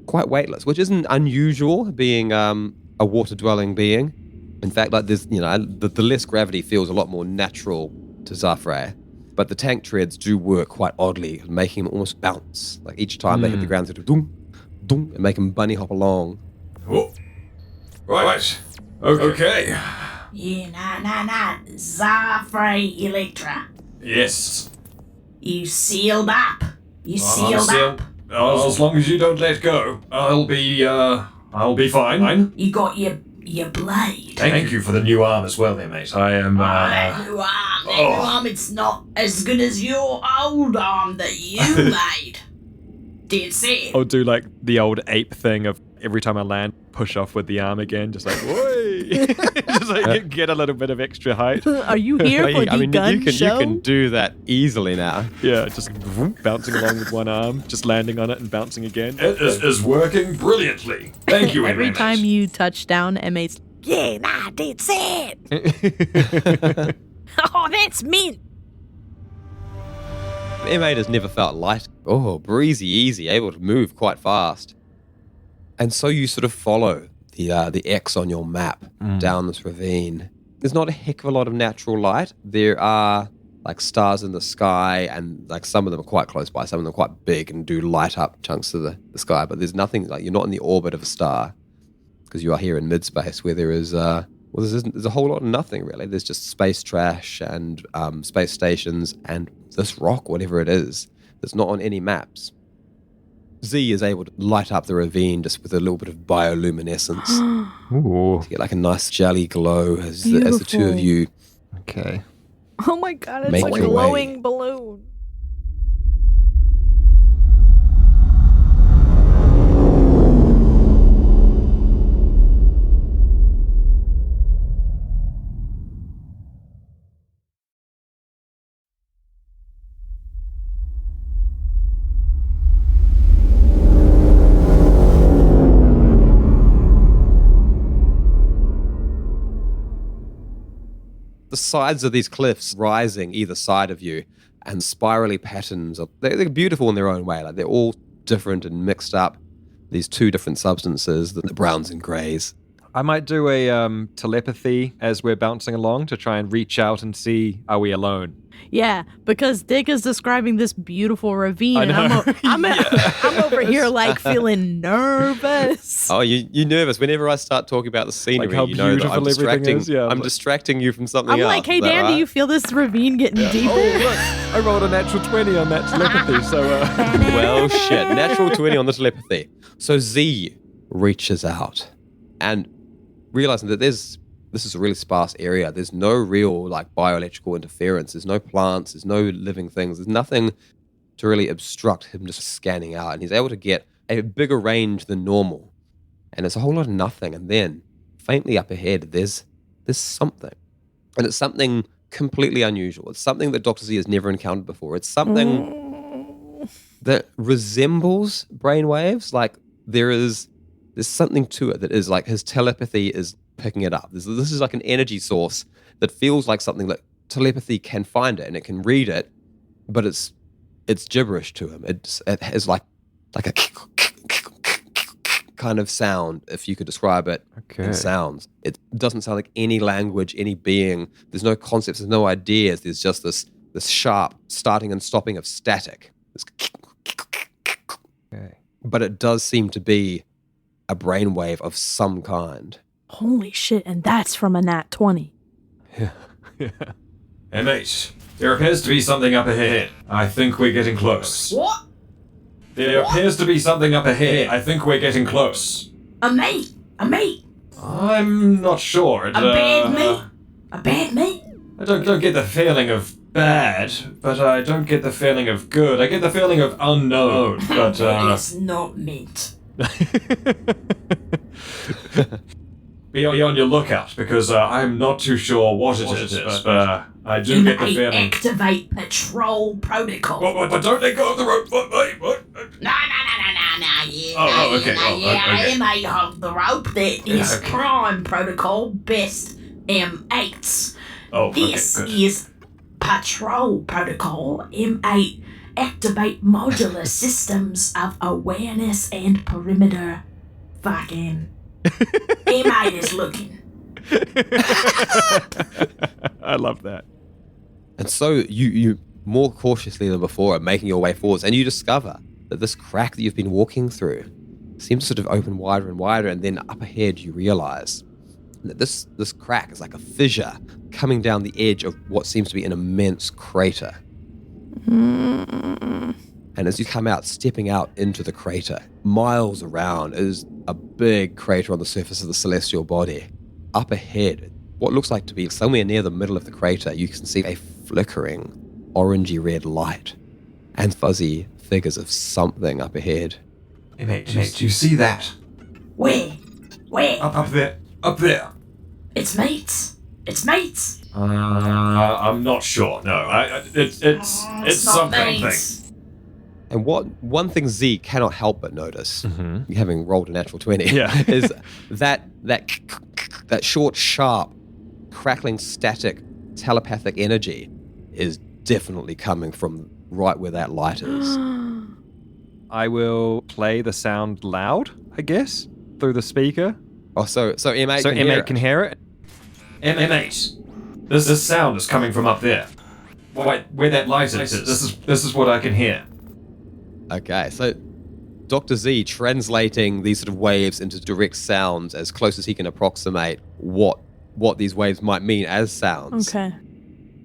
quite weightless, which isn't unusual, being a water-dwelling being. In fact, like there's, the less gravity feels a lot more natural to Zafrey, but the tank treads do work quite oddly, making him almost bounce. Like each time they hit the ground, they do dum, dum, and make him bunny hop along. Oh. Right. Okay. Yeah, nah. Zafrey Elektra. Yes. You sealed up. You sealed up. As long as you don't let go, I'll be fine. You got your blade. Thank you for the new arm as well, there, mate. I am. That new arm, it's not as good as your old arm that you made. Did see. I'll do like the old ape thing of every time I land, push off with the arm again, just like, whoa, just like get a little bit of extra height. Are you here for the gun show? You can do that easily now. Yeah, just bouncing along with one arm, just landing on it and bouncing again. It is working brilliantly. Thank you, Every M8. time you touch down, M8's Yeah, nah, that's it. Oh, that's mint. M8 has never felt light. Oh, breezy, easy, able to move quite fast. And so you sort of follow the X on your map down this ravine. There's not a heck of a lot of natural light. There are like stars in the sky, and like some of them are quite close by, some of them are quite big and do light up chunks of the sky, but there's nothing, like you're not in the orbit of a star, because you are here in mid-space where there is, there's a whole lot of nothing really. There's just space trash and space stations and this rock, whatever it is, that's not on any maps. Z is able to light up the ravine just with a little bit of bioluminescence. Ooh. To get like a nice jelly glow as the two of you. Okay. oh my god, it's Make like a your way. glowing balloon. the sides of these cliffs rising either side of you, and spirally patterns. They're beautiful in their own way. Like they're all different and mixed up. These two different substances, the browns and greys. I might do a telepathy as we're bouncing along to try and reach out and see, are we alone? Yeah, because Dick is describing this beautiful ravine, I and know. I'm over here like feeling nervous. Oh, you nervous whenever I start talking about the scenery. Like how you know that I'm beautiful everything distracting. is, yeah. I'm distracting you from something I'm else. like, hey, Is that Dan, right? do you feel this ravine getting deeper? Oh, look, I rolled a natural 20 on that telepathy, so... Well, shit. Natural 20 on the telepathy. So Z reaches out and realizing that this is a really sparse area. There's no real like bioelectrical interference. There's no plants. There's no living things. There's nothing to really obstruct him just scanning out. And he's able to get a bigger range than normal. And it's a whole lot of nothing. And then faintly up ahead, there's something. And it's something completely unusual. It's something that Dr. Z has never encountered before. It's something that resembles brainwaves. Like there's something to it that is like his telepathy is picking it up. This is like an energy source that feels like something that telepathy can find it and it can read it, but it's gibberish to him. It has like a kind of sound, if you could describe it in sounds. It doesn't sound like any language, any being. There's no concepts, there's no ideas. There's just this sharp starting and stopping of static. But it does seem to be a brainwave of some kind. Holy shit, and that's from a nat 20. yeah. M8, there appears to be something up ahead. I think we're getting close. What? There appears to be something up ahead. I think we're getting close. A mate? I'm not sure. A bad mate? A bad mate? I don't get the feeling of bad, but I don't get the feeling of good. I get the feeling of unknown, but It's not mint. be on your lookout, because I'm not too sure what it is, but I do get the feeling... Activate patrol protocol. But don't let go of the rope. What? No, yeah. Oh, okay. I may hold the rope. That is okay. prime protocol, best M8s. Oh, okay, This good. is patrol protocol, M8. Activate modular systems of awareness and perimeter. Fucking M8 is looking. I love that. And so you more cautiously than before are making your way forwards, and you discover that this crack that you've been walking through seems to sort of open wider and wider, and then up ahead you realize that this crack is like a fissure coming down the edge of what seems to be an immense crater. And as you come out, stepping out into the crater, miles around is a big crater on the surface of the celestial body. Up ahead, what looks like to be somewhere near the middle of the crater, you can see a flickering orangey red light and fuzzy figures of something up ahead. Mate, do you see that? Where? Up there. It's mates. I'm not sure. No, it's not something. mates. And one thing Z cannot help but notice, having rolled a natural 20, is that short, sharp, crackling, static, telepathic energy is definitely coming from right where that light is. I will play the sound loud, I guess, through the speaker. Oh, so M8 So can hear M8 it. can hear it. M8. This sound is coming from up there. Where that light is. This is what I can hear. Okay, so Dr. Z translating these sort of waves into direct sounds as close as he can approximate what these waves might mean as sounds. Okay.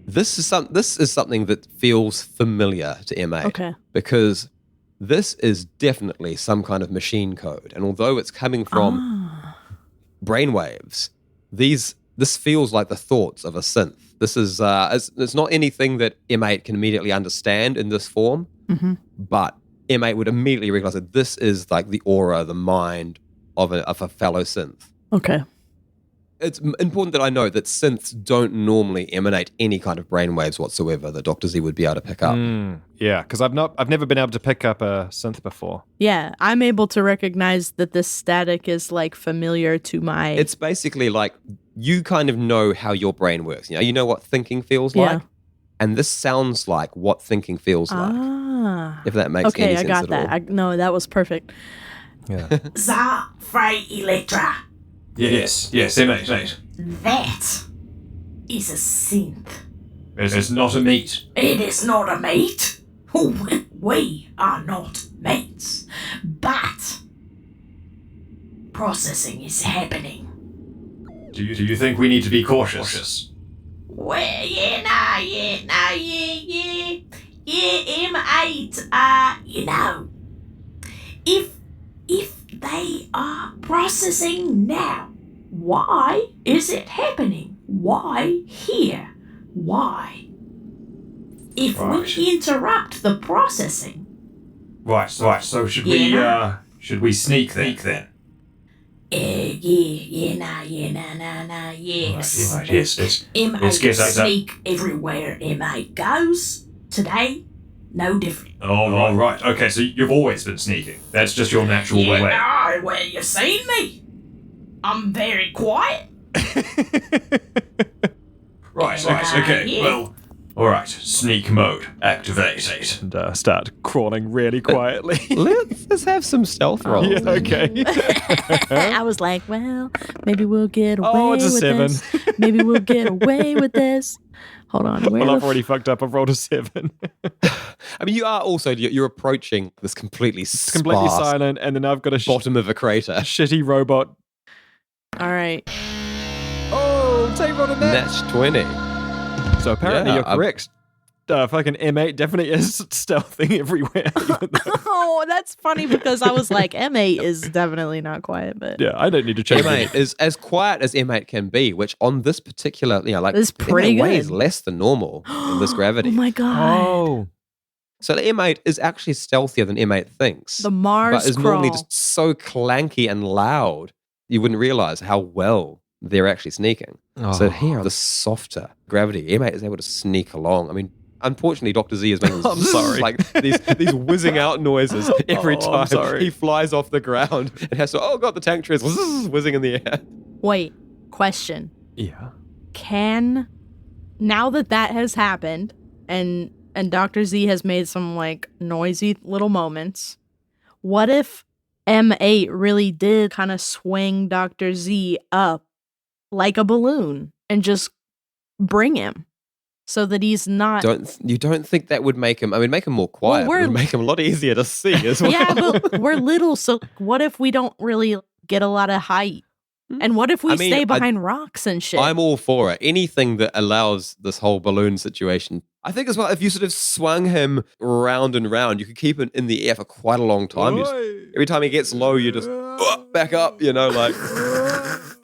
This is something that feels familiar to M8. Okay. Because this is definitely some kind of machine code. And although it's coming from brainwaves, this feels like the thoughts of a synth. This is it's not anything that M8 can immediately understand in this form, but M8 would immediately realize that this is like the aura, the mind of a fellow synth. Okay. It's important that I know that synths don't normally emanate any kind of brainwaves whatsoever that Dr. Z would be able to pick up. Yeah, because I've never been able to pick up a synth before. Yeah, I'm able to recognize that this static is like familiar to my... It's basically like you kind of know how your brain works. You know what thinking feels Yeah. like? And this sounds like what thinking feels like, if that makes any Okay, I sense got at that. all. No, that was perfect. Yeah. Zafrey Elektra. Yes, M8. That is a synth. It's not a meat. It is not a mate. We are not mates. But processing is happening. Do you think we need to be cautious? Well, yeah, M8, if they are processing now, why is it happening? Why here? Why? If Right. we interrupt the processing, Right. So should we sneak then? yes. Right. Yes. M8 Let's get that done. sneak everywhere M8 goes. Today, no different. Oh, right. Okay, so you've always been sneaking. That's just your natural way. Well, you've seen me. I'm very quiet. Right. Okay. Yeah. Well. All right. Sneak mode activate. And start crawling really quietly. Let's have some stealth rolls. Yeah, okay. I was like, well, maybe we'll get away Oh, it's a with 7. this. Maybe we'll get away with this. Hold on. Where Well, the I've already fucked up. I've rolled a 7. I mean, you are also, you're approaching this completely It's completely sparse silent, and then I've got a bottom of a crater. shitty robot. All right. Oh, take rolled a net. Natch 20. So apparently Yeah, you're correct. Fucking M8 definitely is stealthing everywhere. even though- Oh, that's funny because I was like, M8 is definitely not quiet, but yeah, I don't need to check. M8 is as quiet as M8 can be, which on this particular, like, It's pretty M8 weighs good. less than normal in this gravity. Oh my god. Oh, So the M8 is actually stealthier than M8 thinks. The Mars but is crawl. normally just so clanky and loud, you wouldn't realize how well they're actually sneaking. So here, the softer gravity, M8 is able to sneak along. I mean, unfortunately, Dr. Z is making I'm sorry. like these whizzing out noises every Oh, I'm time sorry. he flies off the ground and has to, oh god, the tank tree is whizzing in the air. Wait, question. yeah. Now that has happened and Dr. Z has made some like noisy little moments, what if M8 really did kind of swing Dr. Z up like a balloon and just bring him so that he's not You don't think that would make him, I mean, make him more quiet, Well, but it would make him a lot easier to see as well. Yeah, but we're little, so what if we don't really get a lot of height? And what if we I mean, stay behind rocks and shit? I'm all for it. Anything that allows this whole balloon situation. I think as well, if you sort of swung him round and round, you could keep him in the air for quite a long time. Every time he gets low, you just back up, like.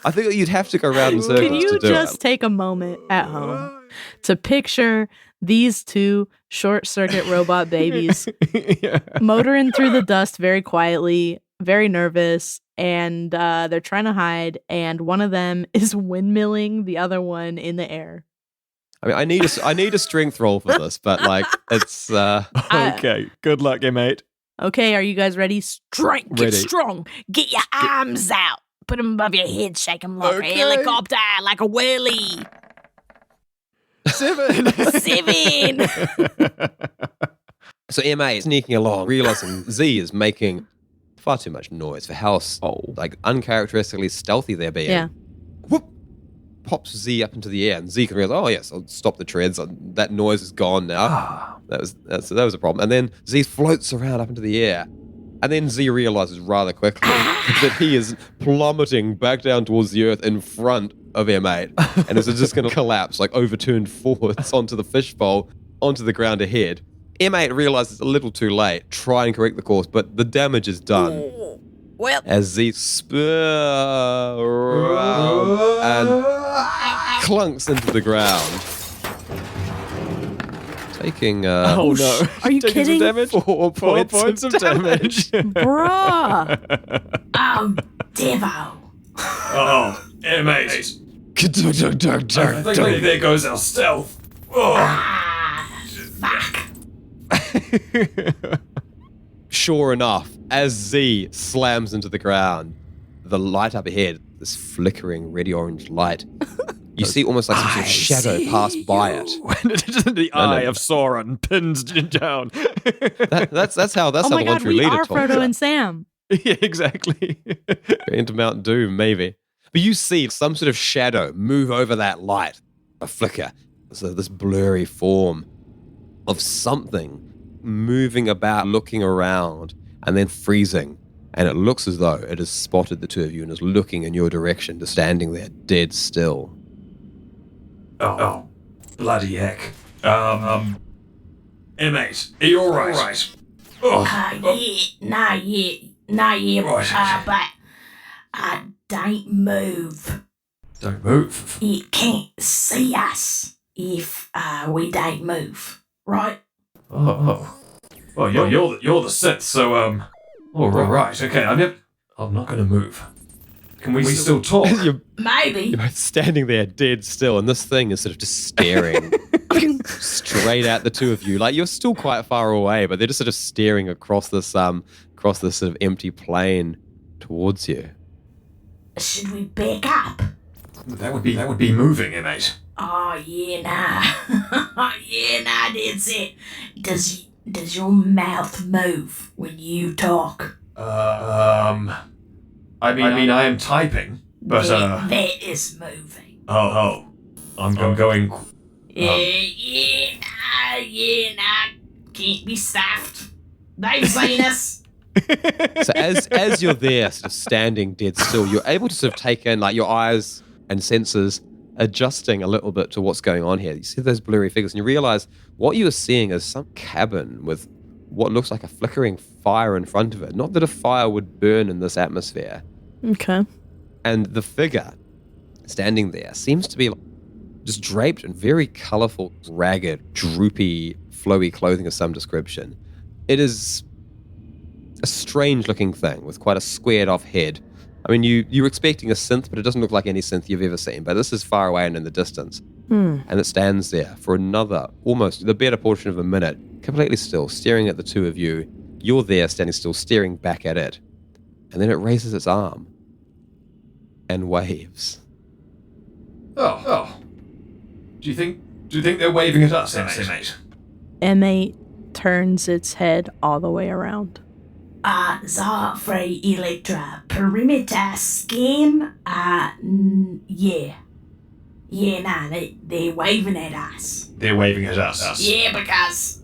I think you'd have to go around in circles Can you to do just it. take a moment at home to picture these two short circuit robot babies yeah. motoring through the dust very quietly, very nervous, and they're trying to hide, and one of them is windmilling the other one in the air. I mean, I need a strength roll for this, but like, it's. Okay. Good luck, M8. Okay, are you guys ready? Strength, get Ready. strong, get your arms out, put them above your head, shake them like Okay. a helicopter, like a whirly. 7. 7. So MA is sneaking along, realizing Z is making far too much noise for how like uncharacteristically stealthy they're being. Yeah. Whoop! Pops Z up into the air, and Z can realize, oh yes, I'll stop the treads. That noise is gone now. That was a problem. And then Z floats around up into the air, and then Z realizes rather quickly that he is plummeting back down towards the earth in front of M8, and is just going to collapse, like overturned forwards onto the fishbowl, onto the ground ahead. M8 realizes a little too late, try and correct the course, but the damage is done. Well, As Z spur around and clunks into the ground, taking Oh no. Are you Taking kidding? Some damage? 4 4 points of damage. bruh. Oh, Devo. Oh, M8. I think there goes our stealth. Oh. Ah, fuck. Sure enough, as Z slams into the ground, the light up ahead this flickering red-orange light. You see almost like some sort of shadow pass by it. The eye of Sauron pins down. That's how Oh my the god, one true we leader are talks. Frodo and Sam. Yeah, exactly. Into Mount Doom, maybe. But you see some sort of shadow move over that light, a flicker. So this blurry form of something moving about, looking around, and then freezing. And it looks as though it has spotted the two of you and is looking in your direction, just standing there, dead still. Oh, bloody heck. M8, are you alright? Oh, Yeah, Right. but I don't move. don't move. You can't see us if we don't move, right? Oh. Well, you're the Sith, so, alright, okay, I'm not gonna move. Can we still talk? You're Maybe. both standing there, dead still, and this thing is sort of just staring straight at the two of you. Like, you're still quite far away, but they're just sort of staring across this sort of empty plain towards you. Should we back up? That would be moving, M8. Oh, yeah, nah. Yeah, nah, that's it. Does your mouth move when you talk? I mean, I am typing, but, That is moving. I'm going, Yeah, nah. Can't be stuffed. They've seen us. So as you're there, sort of standing dead still, you're able to sort of take in, like, your eyes and senses adjusting a little bit to what's going on here. You see those blurry figures, and you realize what you are seeing is some cabin with what looks like a flickering fire in front of it. Not that a fire would burn in this atmosphere. Okay. And the figure standing there seems to be just draped in very colorful, ragged, droopy, flowy clothing of some description. It is a strange-looking thing with quite a squared-off head. I mean, you're expecting a synth, but it doesn't look like any synth you've ever seen. But this is far away and in the distance. And it stands there for another, almost the better portion of a minute, completely still, staring at the two of you. You're there, standing still, staring back at it. And then it raises its arm and waves. Oh. Do you think they're waving at us, M8? M8 turns its head all the way around. Zafrey Elektra perimeter scan. Yeah. Yeah, nah, they're waving at us. They're waving at us. Yeah, because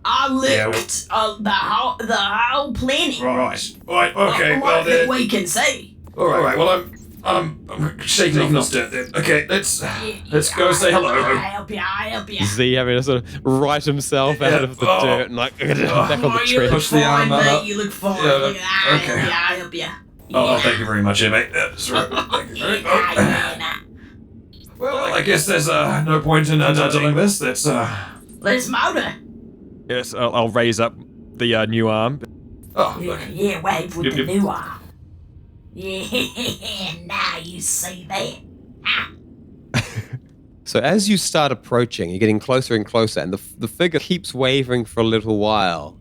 I looked the whole planet. Right, okay, What that we can see. Alright, well, I'm shaking off dirt then. Okay, let's go say hello. I help you. Z having to sort of right himself out of the dirt and back on the You tread. look Push the fine, arm mate. up. You look fine. Yeah, Look at that. okay. I help you. Oh, thank you very much, M8. That's right. Thank you. Yeah. Well, I guess there's no point in doing this. Let's Let's motor. Yes, I'll raise up the new arm. Oh, look. Yeah, wave with Yep, the yep. new arm. Yeah, now you see that. So as you start approaching, you're getting closer and closer, and the figure keeps wavering for a little while,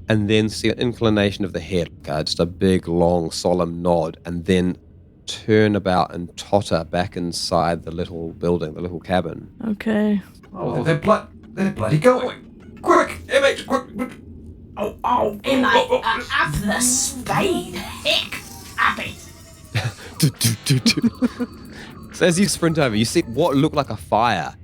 and then see an inclination of the head, just a big, long, solemn nod, and then turn about and totter back inside the little building, the little cabin. Okay. Oh, they're bloody going. Quick, M8, quick. Oh, and up the speed. Heck, up it. So as you sprint over, you see what looked like a fire.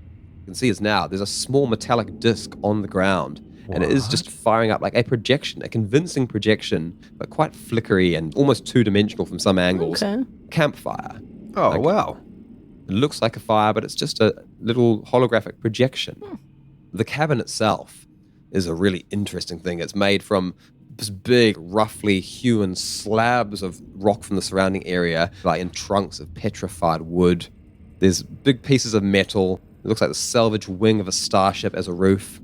You can see it's now. There's a small metallic disc on the ground. And it is just firing up like a projection, a convincing projection, but quite flickery and almost two-dimensional from some angles. Okay. Campfire. Oh, wow. It looks like a fire, but it's just a little holographic projection. The cabin itself is a really interesting thing. It's made from this big, roughly hewn slabs of rock from the surrounding area, like in trunks of petrified wood. There's big pieces of metal. It looks like the salvage wing of a starship as a roof.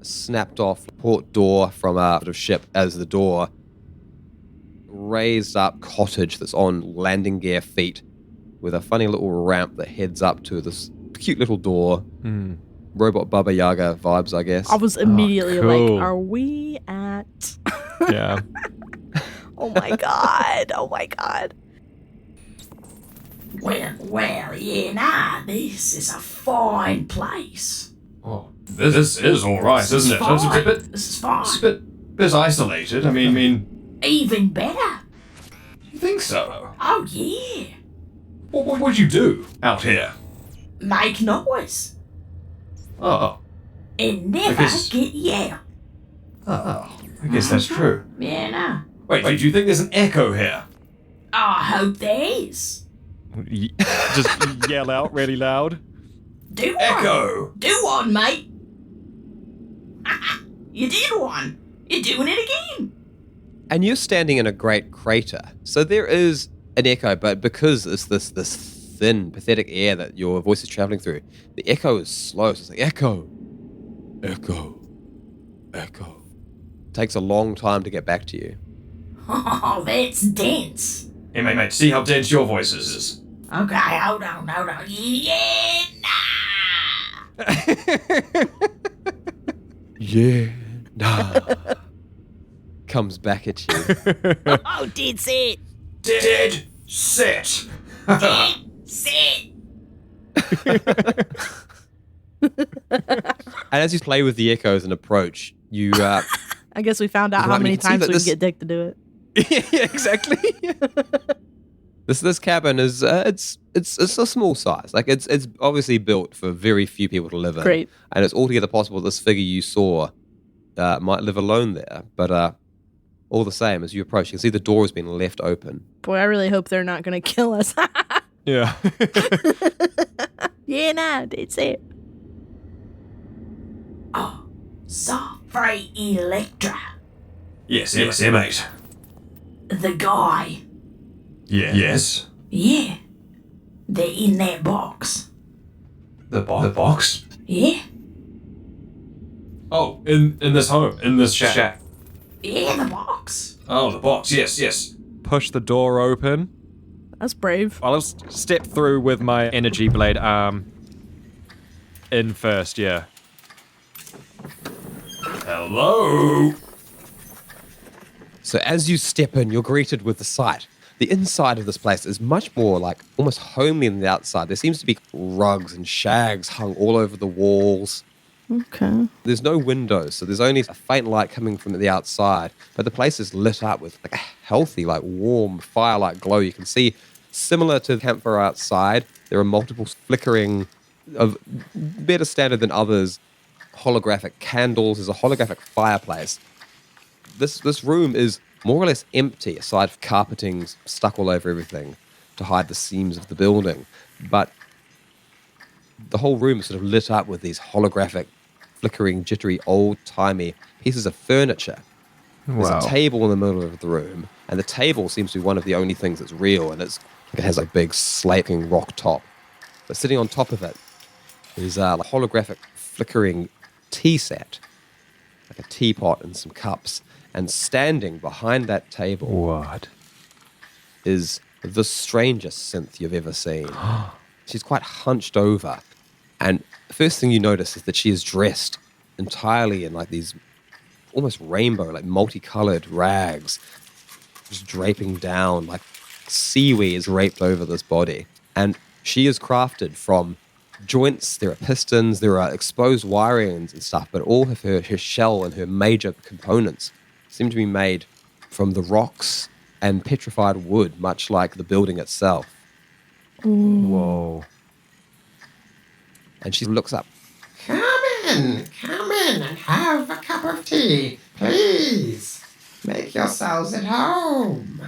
A snapped off port door from a sort of ship as the door. Raised up cottage that's on landing gear feet with a funny little ramp that heads up to this cute little door. Robot Baba Yaga vibes, I guess. I was immediately cool. like, are we at... Yeah. Oh my god. Oh my god. Well, yeah, nah, this is a fine place. Oh, this is all right, isn't it? It's a bit, This is fine. it's a bit isolated. I mean, Even better. you think so? Oh, yeah. What would you do out here? Make noise. Oh, And never Because- get yelled. I guess that's true. Yeah, nah. Wait, do you think there's an echo here? I hope there is. Just yell out really loud. Do one. Echo! Do one, mate. You did one. You're doing it again. And you're standing in a great crater. So there is an echo, but because it's this thin, pathetic air that your voice is traveling through, the echo is slow. So it's like echo, echo, echo. It takes a long time to get back to you. Oh, that's dense. Hey, mate, see how dense your voice is. Okay, hold on. Yeah, nah. Yeah, nah. Comes back at you. Oh, dead set. Dead set! Dead set. And as you play with the echoes and approach, you I guess we found out Well, how I mean, many you can see times that we this- can get Dick to do it. yeah, exactly. This cabin is it's a small size. Like it's obviously built for very few people to live in. Great. And it's altogether possible this figure you saw might live alone there. But all the same, as you approach, you can see the door has been left open. Boy, I really hope they're not going to kill us. Yeah. Yeah, nah, that's it. Oh, Zafrey Elektra. Yes, mate. The guy. Yes. Yeah. They're in that box. The box? Yeah? Oh, in this home, in this shack. Yeah, the box. Oh, the box, yes. Push the door open. That's brave. I'll step through with my energy blade arm in first, yeah. Hello? So as you step in, you're greeted with the sight. The inside of this place is much more like almost homely than the outside. There seems to be rugs and shags hung all over the walls. Okay. There's no windows, so there's only a faint light coming from the outside. But the place is lit up with like a healthy, like warm, fire-like glow. You can see, similar to the campfire outside, there are multiple flickering, of better standard than others, holographic candles. There's a holographic fireplace. This room is more or less empty, aside from carpeting stuck all over everything to hide the seams of the building. But the whole room is sort of lit up with these holographic, flickering, jittery, old-timey pieces of furniture. There's a table in the middle of the room, and the table seems to be one of the only things that's real, and it has a big slating rock top. But sitting on top of it is a holographic, flickering tea set, like a teapot and some cups. And standing behind that table What? is the strangest synth you've ever seen. She's quite hunched over. And the first thing you notice is that she is dressed entirely in like these almost rainbow, like multicolored rags, just draping down, like seaweed is draped over this body. And she is crafted from joints, there are pistons, there are exposed wirings and stuff, but all of her shell and her major components seem to be made from the rocks and petrified wood, much like the building itself. Whoa. And she looks up. Come in and have a cup of tea, please. Make yourselves at home.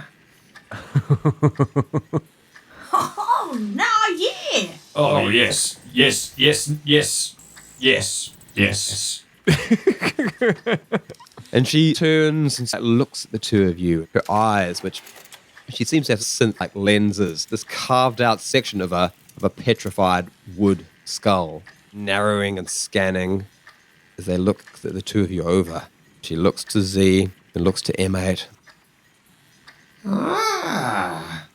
Oh, no, yeah. Oh, yes. And she turns and looks at the two of you. Her eyes, which she seems to have synth-like lenses, this carved out section of a petrified wood skull, narrowing and scanning as they look the two of you over. She looks to Z and looks to M8. Ah,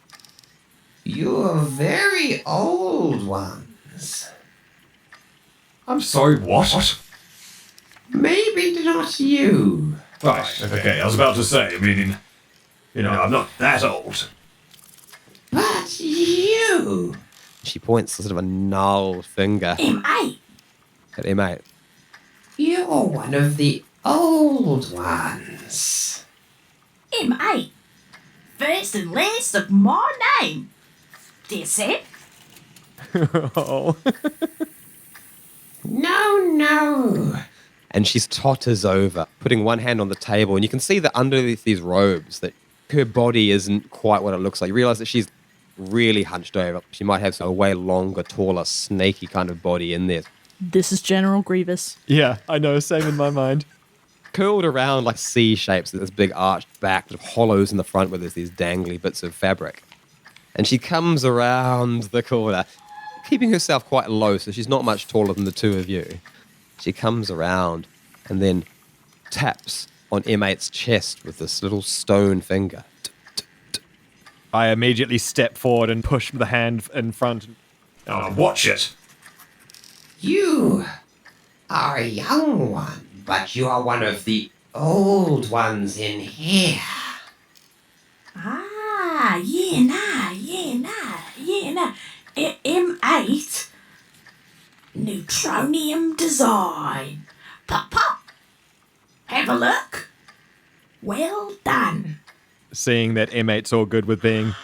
you are very old ones. I'm sorry, what? Maybe not you. Right, okay, I was about to say, I mean, I'm not that old. But you you, She points sort of a gnarled finger M8. at M8. you're one of the old ones. M8. First and last of my name. DeCap. Oh. No. And she totters over, putting one hand on the table, and you can see that underneath these robes that her body isn't quite what it looks like. You realize that she's really hunched over. She might have a way longer, taller, snaky kind of body in there. This is General Grievous. Yeah, I know. Same in my mind. Curled around like C shapes, this big arched back, sort of hollows in the front where there's these dangly bits of fabric. And she comes around the corner, keeping herself quite low, so she's not much taller than the two of you. She comes around and then taps on M8's chest with this little stone finger. I immediately step forward and push the hand in front. Now watch it. You are a young one, but you are one of the old ones in here. Yeah, nah. M8. Neutronium design. Pop. Have a look. Well done. Seeing that M8's all good with being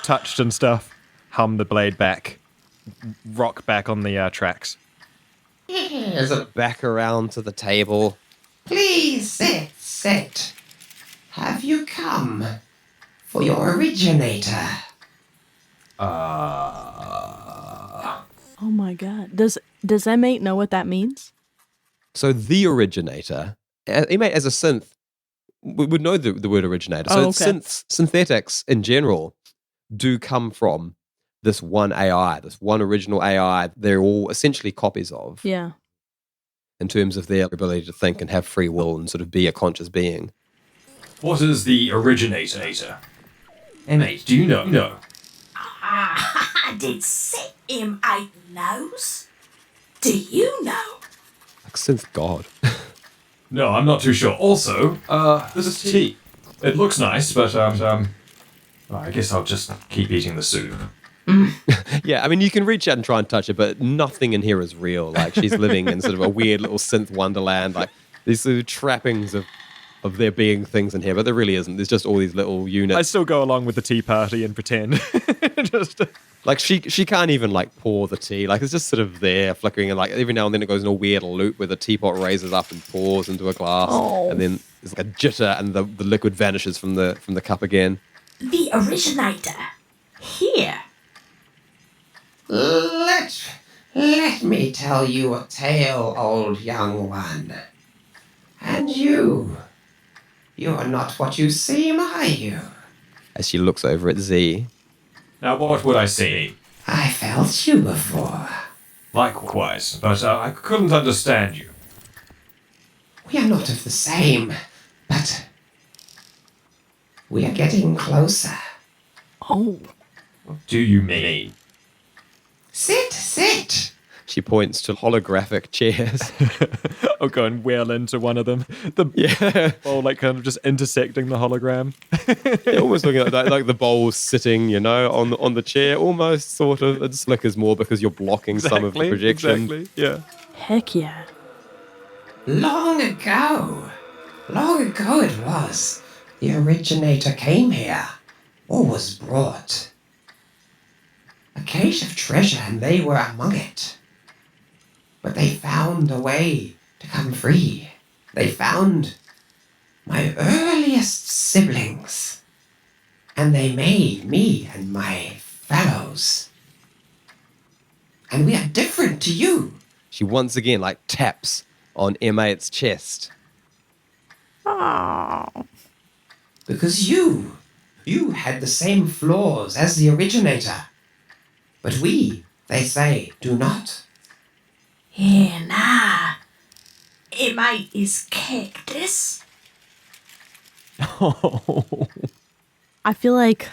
touched and stuff, hum the blade back, rock back on the tracks. Yes, Back around to the table. please sit. Have you come for your originator? Oh my god. Does M8 know what that means? So the originator, M8 as a synth, we would know the word originator. So Oh, okay. synthetics in general do come from this one AI, this one original AI. They're all essentially copies of Yeah. in terms of their ability to think and have free will and sort of be a conscious being. What is the originator? M8, do you know? No. Did say M8 knows? Do you know? Like synth god. No, I'm not too sure. Also, this is tea. It looks nice, but well, I guess I'll just keep eating the soup. Yeah, I mean, you can reach out and try and touch it, but nothing in here is real. Like, she's living in sort of a weird little synth wonderland. Like, these sort of trappings of there being things in here, but there really isn't. There's just all these little units. I still go along with the tea party and pretend. Just Like, she can't even, like, pour the tea. Like, it's just sort of there, flickering, and, like, every now and then it goes in a weird loop where the teapot raises up and pours into a glass, and then there's, like, a jitter, and the liquid vanishes from the cup again. The originator. Here. Let me tell you a tale, old young one. And you are not what you seem, are you? As she looks over at Z. Now, what would I say? I felt you before. Likewise, but I couldn't understand you. We are not of the same, but we are getting closer. Oh. What do you mean? Sit. She points to holographic chairs. I'll go and wheel into one of them. Yeah. Bowl like kind of just intersecting the hologram. You're almost looking at that, like the bowl's sitting, you know, on the chair, almost, sort of. It flickers more because you're blocking some of the projection. Exactly, yeah. Heck yeah. Long ago it was, the originator came here, or was brought. A cache of treasure, and they were among it. But they found a way to come free. They found my earliest siblings, and they made me and my fellows. And we are different to you. She once again, like, taps on M8's chest. Oh. Because you had the same flaws as the originator. But we, they say, do not. Yeah, nah. M8 is cactus. I feel like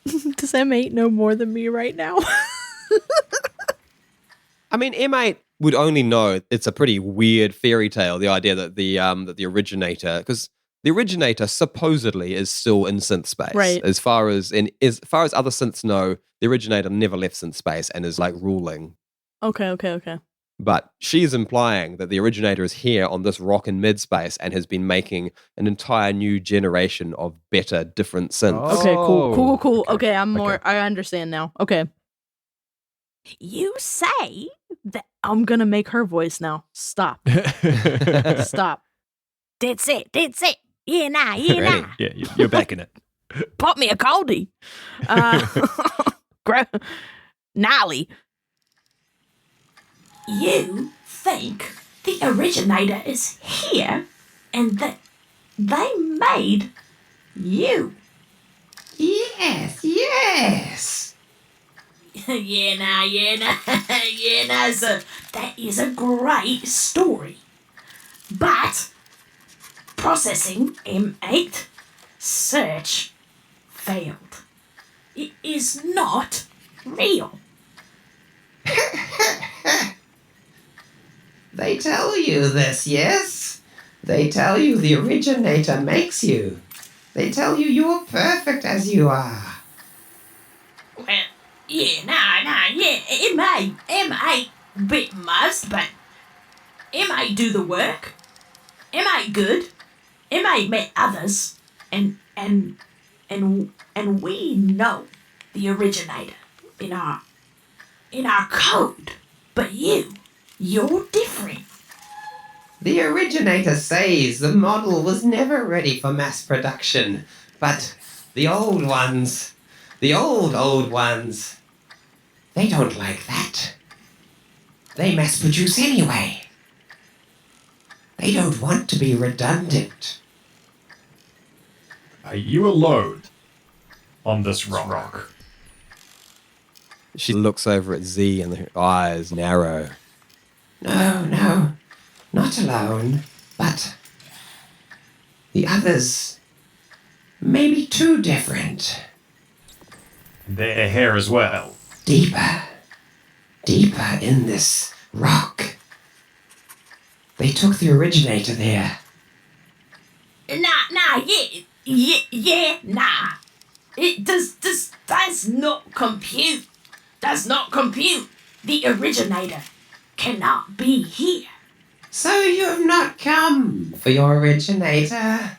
does M8 know more than me right now? I mean, M8 would only know it's a pretty weird fairy tale, the idea that the originator, because the originator supposedly is still in synth space. Right. As far as other synths know, The originator never left since space and is like ruling. Okay. But she's implying that the originator is here on this rock in mid-space and has been making an entire new generation of better, different synths. Okay, cool. Okay, Okay, I understand now. Okay. You say that I'm gonna make her voice now. Stop. Stop. That's it. Yeah, nah. Ready? Yeah, you're back in it. Pop me a coldie. Gnarly. You think the originator is here and that they made you? Yes. Yeah, nah, sir. That is a great story. But processing M8 search failed. It is not real. They tell you this, yes? They tell you the originator makes you. They tell you you're perfect as you are. Well, yeah, M8 bit must, but M8 do the work. M8 good. M8 met others, and we know the originator in our code. But you're different. The originator says the model was never ready for mass production, but the old ones, the old ones, they don't like that. They mass produce anyway. They don't want to be redundant. Are you alone on this rock? She looks over at Z and her eyes narrow. No, not alone, but the others may be too different. Their hair as well. Deeper in this rock. They took the originator there. Nah, nah. It does not compute. Does not compute. The originator cannot be here. So you have not come for your originator?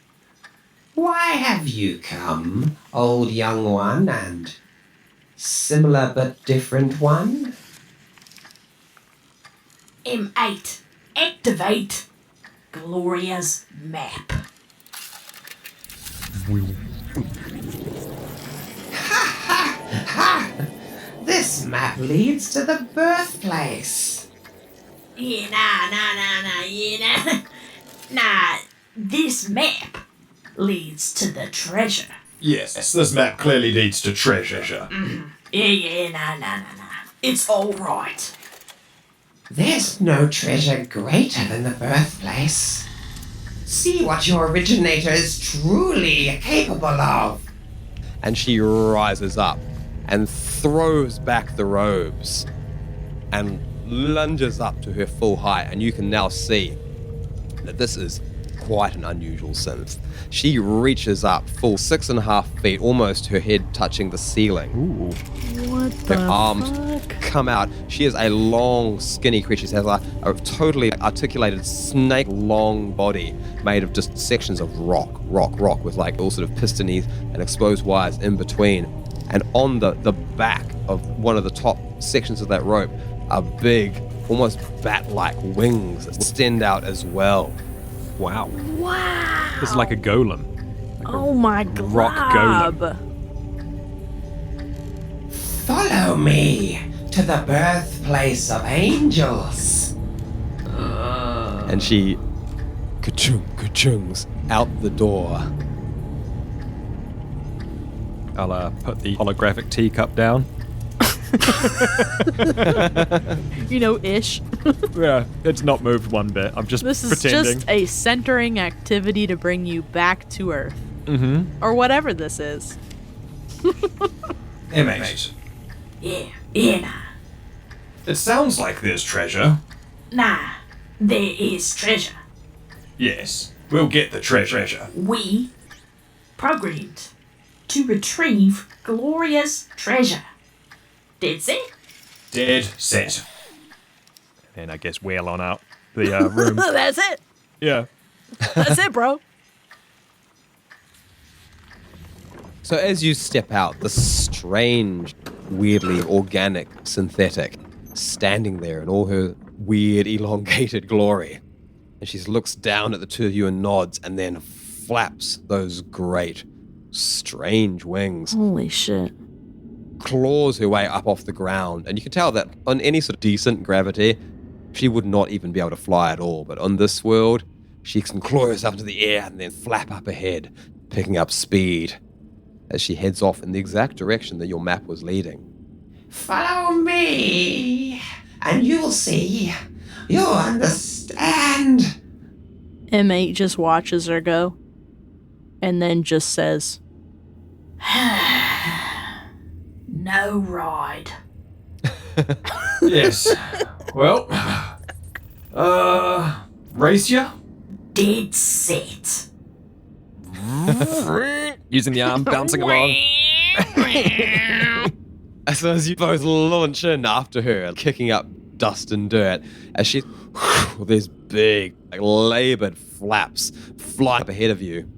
Why have you come, old young one and similar but different one? M8, activate Gloria's map. Ha! This map leads to the birthplace. Yeah, nah. This map leads to the treasure. Yes, this map clearly leads to treasure. Yeah, nah. It's all right. There's no treasure greater than the birthplace. See what your originator is truly capable of. And she rises up and throws back the robes and lunges up to her full height. And you can now see that this is quite an unusual synth. She reaches up full 6.5 feet, almost her head touching the ceiling. Ooh. What Her the arms fuck? come out. She is a long, skinny creature. She has a totally articulated snake-long body made of just sections of rock, with like all sort of pistons and exposed wires in between. And on the back of one of the top sections of that rope are big, almost bat-like wings that extend out as well. Wow. Wow. This is like a golem. Oh my god. rock golem. Follow me to the birthplace of angels. And she ka-chung, out the door. I'll put the holographic teacup down. Ish. Yeah, it's not moved one bit. I'm just This is pretending. just a centering activity to bring you back to Earth. Mm-hmm. Or whatever this is. M8. Yeah, nah. It sounds like there's treasure. Nah, there is treasure. Yes, we'll get the treasure. We programmed to retrieve Gloria's treasure. Did see? Dead set. And I guess wail on out the room. That's it. Yeah. That's it, bro. So as you step out, the strange, weirdly organic synthetic standing there in all her weird, elongated glory. And she looks down at the two of you and nods and then flaps those great, strange wings, Holy shit. claws her way up off the ground. And you can tell that on any sort of decent gravity, she would not even be able to fly at all. But on this world, she can claw herself into the air and then flap up ahead, picking up speed as she heads off in the exact direction that your map was leading. Follow me, and you'll see. You'll understand. M8 just watches her go and then just says, No ride. Yes. Well, race ya? Dead set. Using the arm, bouncing along. As soon as you both launch in after her, kicking up dust and dirt, as she, these big, labored flaps fly up ahead of you.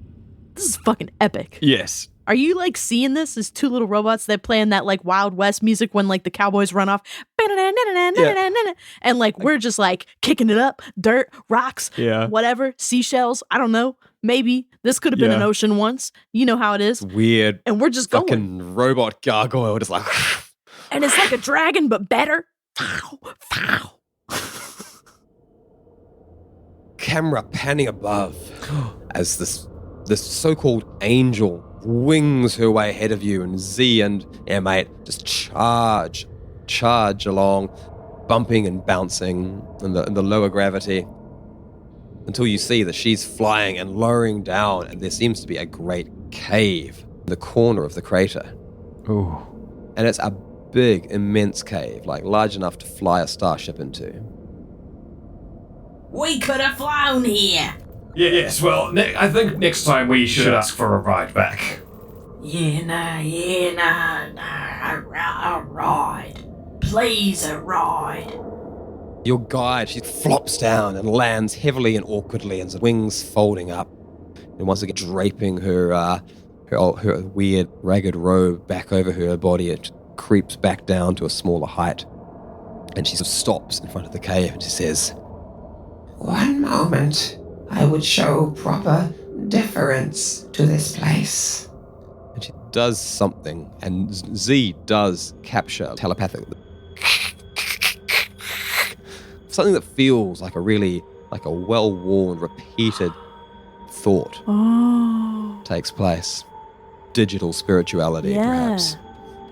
this is fucking epic. Yes. Are you like seeing this as two little robots that playing that like Wild West music when like the cowboys run off? And like we're just like kicking it up, dirt, rocks, Yeah. whatever, seashells, I don't know. Maybe this could have been an Yeah. ocean once. You know how it is. Weird, And we're just going. fucking robot gargoyle, just like. And it's like a dragon, but better. Fow, fow. Camera panning above as this so-called angel wings her way ahead of you, and Z and M8 just charge along, bumping and bouncing in the lower gravity, until you see that she's flying and lowering down, and there seems to be a great cave in the corner of the crater. Ooh. And it's a big, immense cave, like large enough to fly a starship into. We could have flown here. Yes, well, I think next time we should ask for a ride back. A ride. Please, a ride. Your guide, she flops down and lands heavily and awkwardly, and wings folding up, and once again draping her weird ragged robe back over her body. It creeps back down to a smaller height, and she sort of stops in front of the cave and she says, One moment, I would show proper deference to this place. and she does something, and Z does capture telepathically something that feels like a well-worn, repeated thought Oh. takes place. Digital spirituality, perhaps.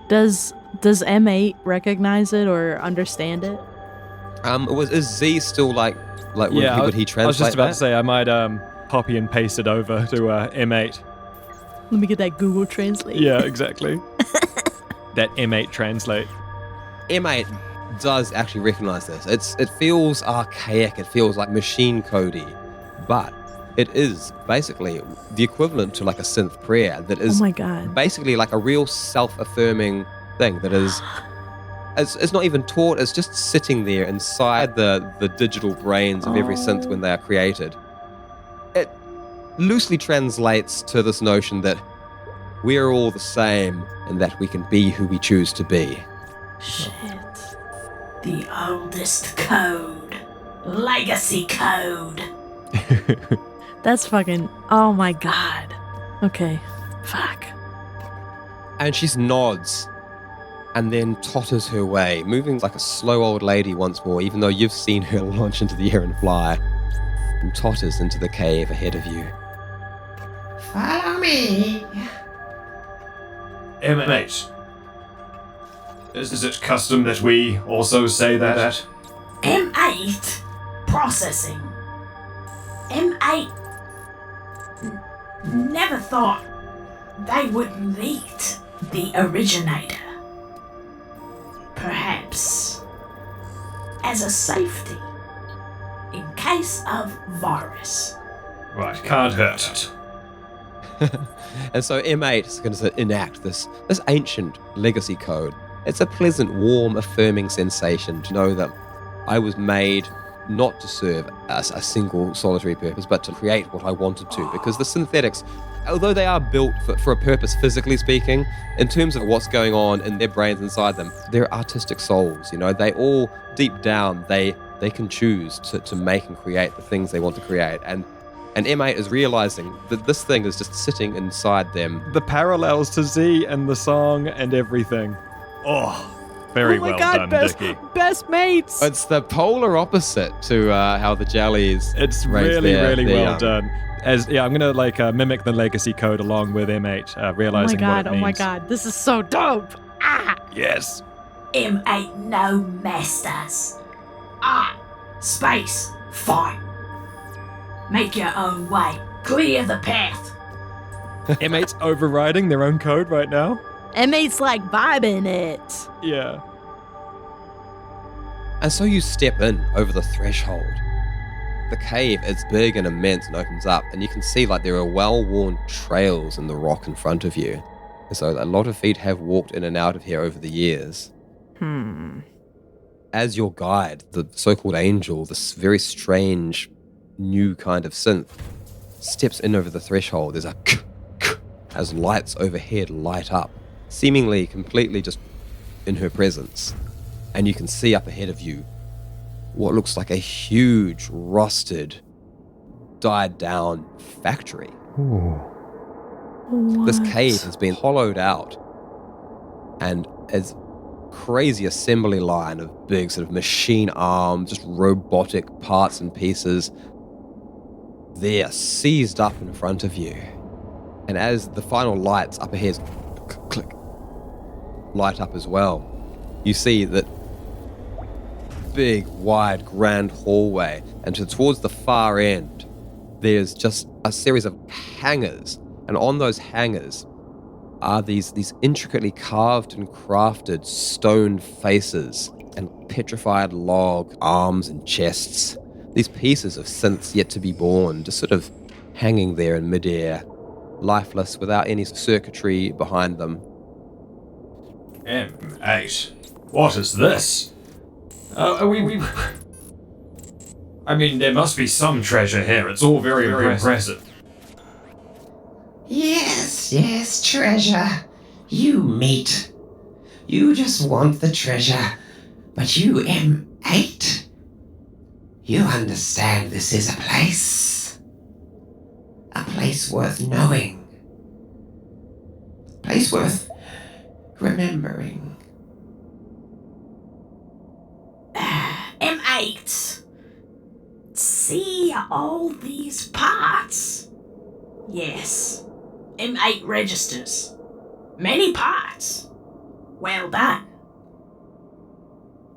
Does M8 recognize it or understand it? Is Z still like would he translate I was just about that? to say I might copy and paste it over to M8. Let me get that Google Translate. Yeah, exactly. That M8 translate. M8 does actually recognize this. It feels archaic, it feels like machine codey, but it is basically the equivalent to like a synth prayer that Oh is my god. basically like a real self-affirming thing that is it's not even taught, it's just sitting there inside the digital brains of every synth when they are created. It loosely translates to this notion that we are all the same and that we can be who we choose to be. Shit. The oldest code. Legacy code. That's fucking. Oh my god. Okay. Fuck. And she nods and then totters her way, moving like a slow old lady once more, even though you've seen her launch into the air and fly, and totters into the cave ahead of you. Follow me. M8. Is it custom that we also say that? M8 processing. M8 never thought they would meet the originator. Perhaps as a safety in case of virus. Right, can't hurt. And so M8 is going to enact this ancient legacy code It's a pleasant, warm, affirming sensation to know that I was made not to serve as a single solitary purpose, but to create what I wanted to. Because the synthetics, although they are built for a purpose physically speaking, in terms of what's going on in their brains inside them, they're artistic souls. They all, deep down, they can choose to make and create the things they want to create. And M8 is realizing that this thing is just sitting inside them. The parallels to Z and the song and everything. Oh, very well done, Dickie. Best mates. It's the polar opposite to how the jellies. It's raise really, their really well young. done. I'm gonna mimic the legacy code along with M8, realizing what it means. Oh my god, this is so dope. Yes. M8 no masters. Space, fine. Make your own way. Clear the path. M8's overriding their own code right now. M8's like vibing it. Yeah. And so you step in over the threshold. The cave is big and immense and opens up, and you can see like there are well-worn trails in the rock in front of you. And so a lot of feet have walked in and out of here over the years. As your guide, the so-called angel, this very strange new kind of synth, steps in over the threshold. There's a as lights overhead light up, seemingly completely just in her presence. And you can see up ahead of you what looks like a huge, rusted, died down factory. This cave has been hollowed out, and as crazy assembly line of big sort of machine arms, just robotic parts and pieces, they're seized up in front of you. And as the final lights up ahead click, light up as well, you see that big, wide, grand hallway, and towards the far end, there's just a series of hangars, and on those hangars are these intricately carved and crafted stone faces and petrified log arms and chests. These pieces of synths yet to be born, just sort of hanging there in midair, lifeless, without any circuitry behind them. M8. What is this? I mean, there must be some treasure here. It's all very, very impressive. Yes, treasure. You meat. You just want the treasure. But you, M8, you understand this is a place. A place worth knowing. A place worth remembering. M8. See all these parts? Yes. M8 registers. Many parts. Well done.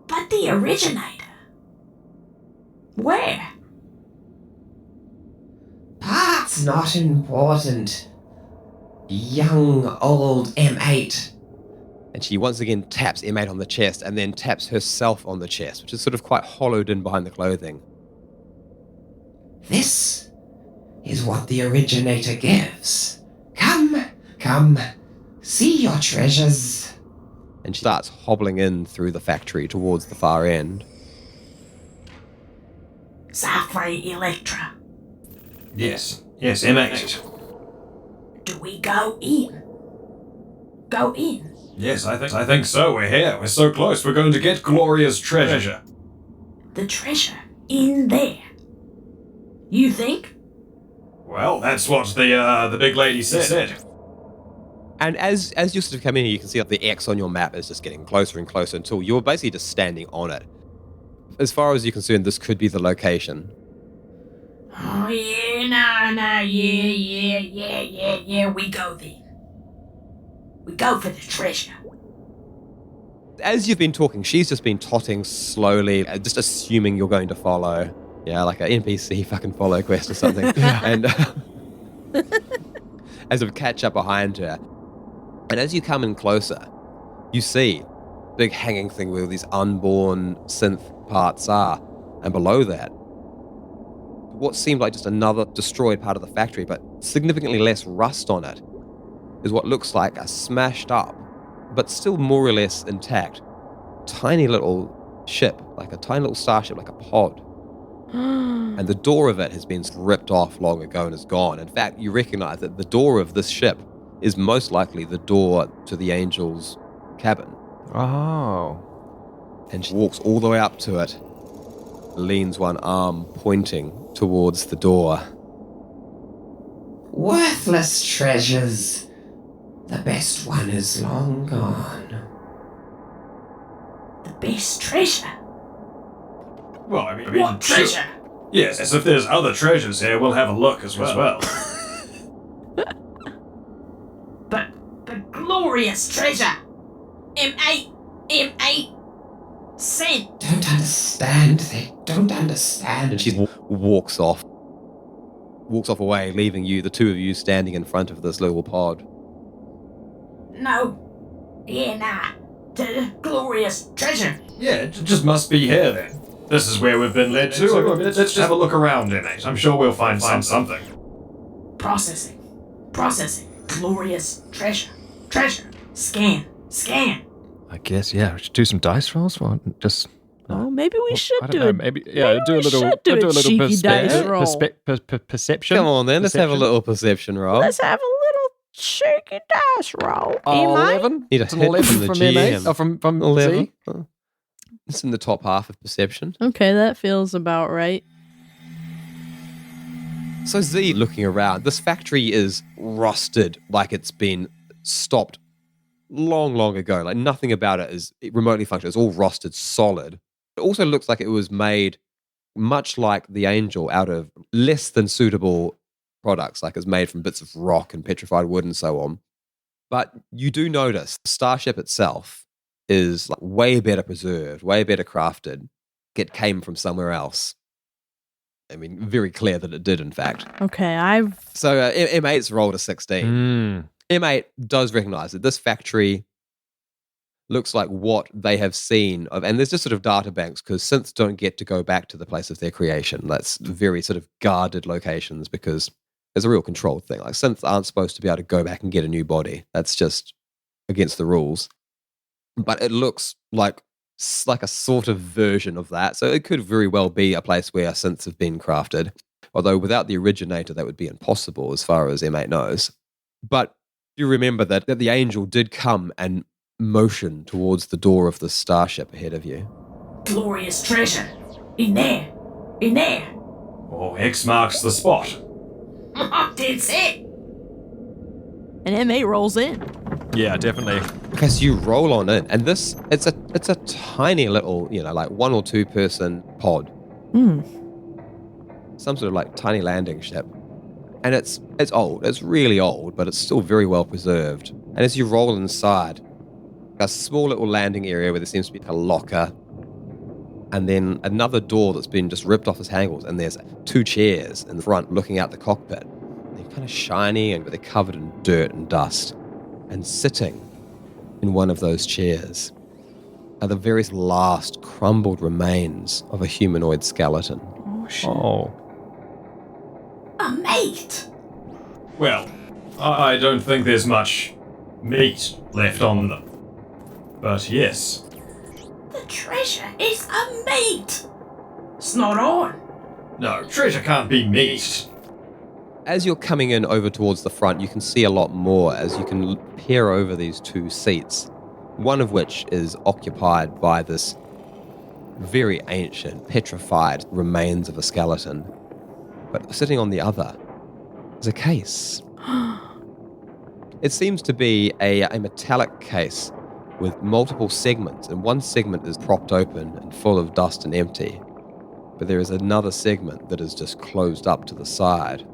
But the originator? Where? Parts not important. Young, old M8. And she once again taps M8 on the chest and then taps herself on the chest, which is sort of quite hollowed in behind the clothing. This is what the originator gives. Come, see your treasures. And she starts hobbling in through the factory towards the far end. Zafrey Elektra. Yes, M8. Do we go in? Go in. Yes, I think so. We're here. We're so close. We're going to get Gloria's treasure. The treasure in there. You think? Well, that's what the big lady said. And as you sort of come in here, you can see that the X on your map is just getting closer and closer until you're basically just standing on it. As far as you're concerned, this could be the location. Oh, yeah, no, yeah, we go there. We go for the treasure. As you've been talking, she's just been totting slowly, just assuming you're going to follow. Yeah, like an NPC fucking follow quest or something. And as we catch up behind her. And as you come in closer, you see big hanging thing where these unborn synth parts are. And below that, what seemed like just another destroyed part of the factory, but significantly less rust on it, is what looks like a smashed up but still more or less intact. Tiny little ship, like a tiny little starship, like a pod. And the door of it has been ripped off long ago and is gone. In fact, you recognize that the door of this ship is most likely the door to the Angel's cabin. Oh. And she walks all the way up to it, leans one arm pointing towards the door. Worthless treasures. The best one is long gone. The best treasure? Well, I mean, What treasure? Yes, if there's other treasures here, we'll have a look as well. But glorious treasure! M8 sent. Don't understand. They don't understand. And she walks off away, leaving you, the two of you, standing in front of this little pod. No. Yeah, nah. The glorious treasure. Yeah, it just must be here then. This is where we've been led to. So, let's just have a look around, M8. I'm sure we'll find something. Processing. Glorious treasure. Scan. I guess, yeah, we should do some dice rolls for just... Oh, maybe we should I do don't it. know, maybe, yeah, do a little, should do a cheeky dice roll. perception. Come on then, let's have a Perception. little perception roll. Let's have a little cheeky dice roll. Oh, Am I? 11? Need a It's an hit 11 from the from GM. M8. Oh, from 11. Z? It's in the top half of perception. Okay, that feels about right. So Z, looking around, this factory is rusted like it's been stopped long ago. Like nothing about it is remotely functional. It's all rusted solid. It also looks like it was made much like the Angel out of less than suitable products, like it's made from bits of rock and petrified wood and so on. But you do notice the starship itself is like way better preserved, way better crafted. It came from somewhere else. I mean, very clear that it did, in fact. Okay, So M8's rolled a 16. M8 does recognize that this factory looks like what they have seen of, and there's just sort of data banks because synths don't get to go back to the place of their creation. That's very sort of guarded locations because there's a real controlled thing. Like synths aren't supposed to be able to go back and get a new body. That's just against the rules. But it looks like a sort of version of that. So it could very well be a place where synths have been crafted. Although without the originator, that would be impossible as far as M8 knows. But you remember that the Angel did come and motion towards the door of the starship ahead of you. Glorious treasure. In there. Oh, X marks the spot. That's it. and M8 rolls in. Yeah, definitely. Okay, so you roll on in, and it's a tiny little, like 1 or 2 person pod. Some sort of like tiny landing ship. And it's old. It's really old, but it's still very well preserved. And as you roll inside, a small little landing area where there seems to be a locker, and then another door that's been just ripped off its handles, and there's 2 chairs in the front looking out the cockpit. They're kind of shiny, and they're covered in dirt and dust. And sitting in one of those chairs are the very last crumbled remains of a humanoid skeleton. Oh, shit. Oh. A mate. Well, I don't think there's much meat left on them. But yes. The treasure is a mate. It's not on. No, treasure can't be meat. As you're coming in over towards the front, you can see a lot more as you can peer over these 2 seats, one of which is occupied by this very ancient, petrified remains of a skeleton. But sitting on the other is a case. It seems to be a metallic case with multiple segments, and one segment is propped open and full of dust and empty. But there is another segment that is just closed up to the side.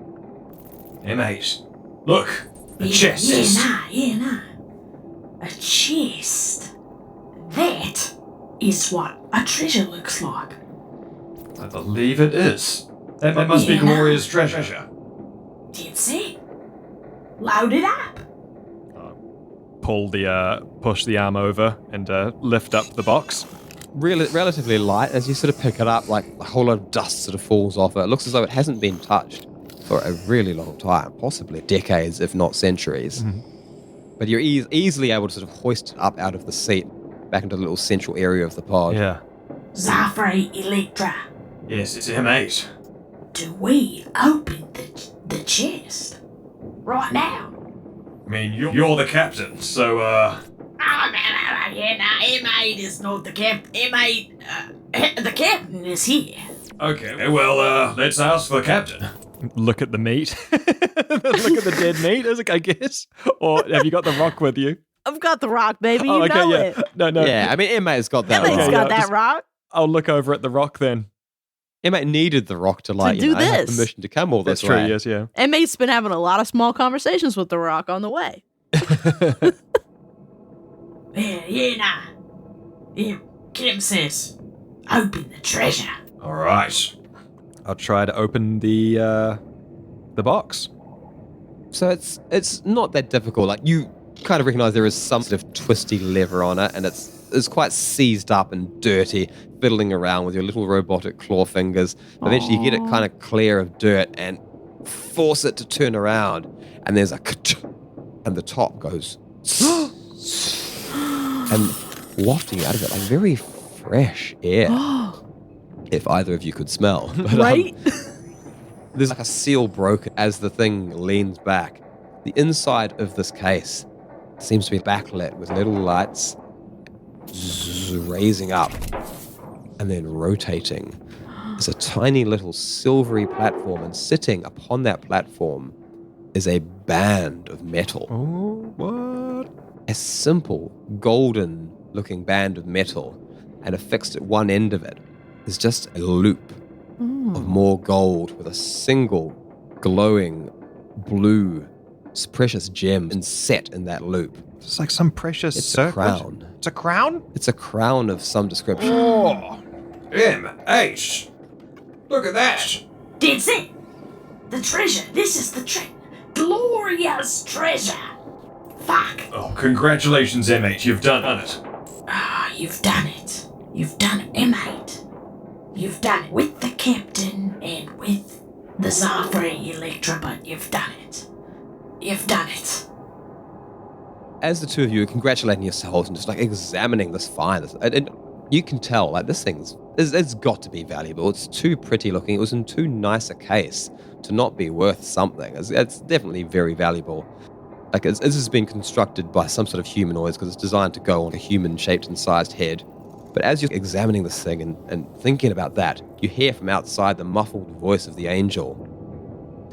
M8. Look, a chest. Yeah, nah. A chest. That is what a treasure looks like. I believe it is. That must be Gloria's treasure. That's it. Load it up. Push the arm over and lift up the box. Relatively light, as you sort of pick it up, like a whole lot of dust sort of falls off it. It looks as though it hasn't been touched for a really long time, possibly decades, if not centuries. Mm-hmm. but you're easily able to sort of hoist it up out of the seat back into the little central area of the pod. Yeah. Zafrey Elektra, Yes, it's M8. do we open the chest? Right now? I mean, you're the captain, so, Oh, no, M8 is not the captain. M8, the captain is here. Okay, well, let's ask the captain. Look at the meat. Look at the dead meat, I guess. Or have you got the rock with you? I've got the rock, baby. You Oh, okay, know yeah. it. No. Yeah, I mean, M8's got that Emily's Okay, rock. got yeah, that just- rock. I'll look over at the rock then. M8 needed the rock to, like, do you know, have this. permission to come all this That's true, way. yes, yeah. Inmate's been having a lot of small conversations with the rock on the way. Yeah, Kim says, open the treasure. Alright. I'll try to open the box. So it's not that difficult. Like, you kind of recognize there is some sort of twisty lever on it, and it's quite seized up and dirty, fiddling around with your little robotic claw fingers. Eventually, you get it kind of clear of dirt and force it to turn around, and there's a and the top goes and wafting out of it like very fresh air. If either of you could smell, but, Right? there's like a seal broken as the thing leans back. The inside of this case seems to be backlit with little lights raising up and then rotating. There's a tiny little silvery platform, and sitting upon that platform is a band of metal. Oh, what? A simple, golden-looking band of metal, and affixed at one end of it is just a loop of more gold with a single glowing blue precious gem inset in that loop. It's like some precious It's a circlet. crown. It's a crown? It's a crown of some description. Oh, M8. Look at that. That's it. The treasure. This is the Gloria's treasure. Fuck. Oh, congratulations, M8. You've done it. Ah, you've done it. You've done it, M8. You've done it with the captain and with the Zafrey Elektra, but you've done it. You've done it. As the two of you are congratulating yourselves and just like examining this find, and you can tell like this thing's it's got to be valuable. It's too pretty looking. It was in too nice a case to not be worth something. It's definitely very valuable. Like this has been constructed by some sort of humanoids because it's designed to go on a human-shaped and sized head. But as you're examining this thing and thinking about that, you hear from outside the muffled voice of the angel.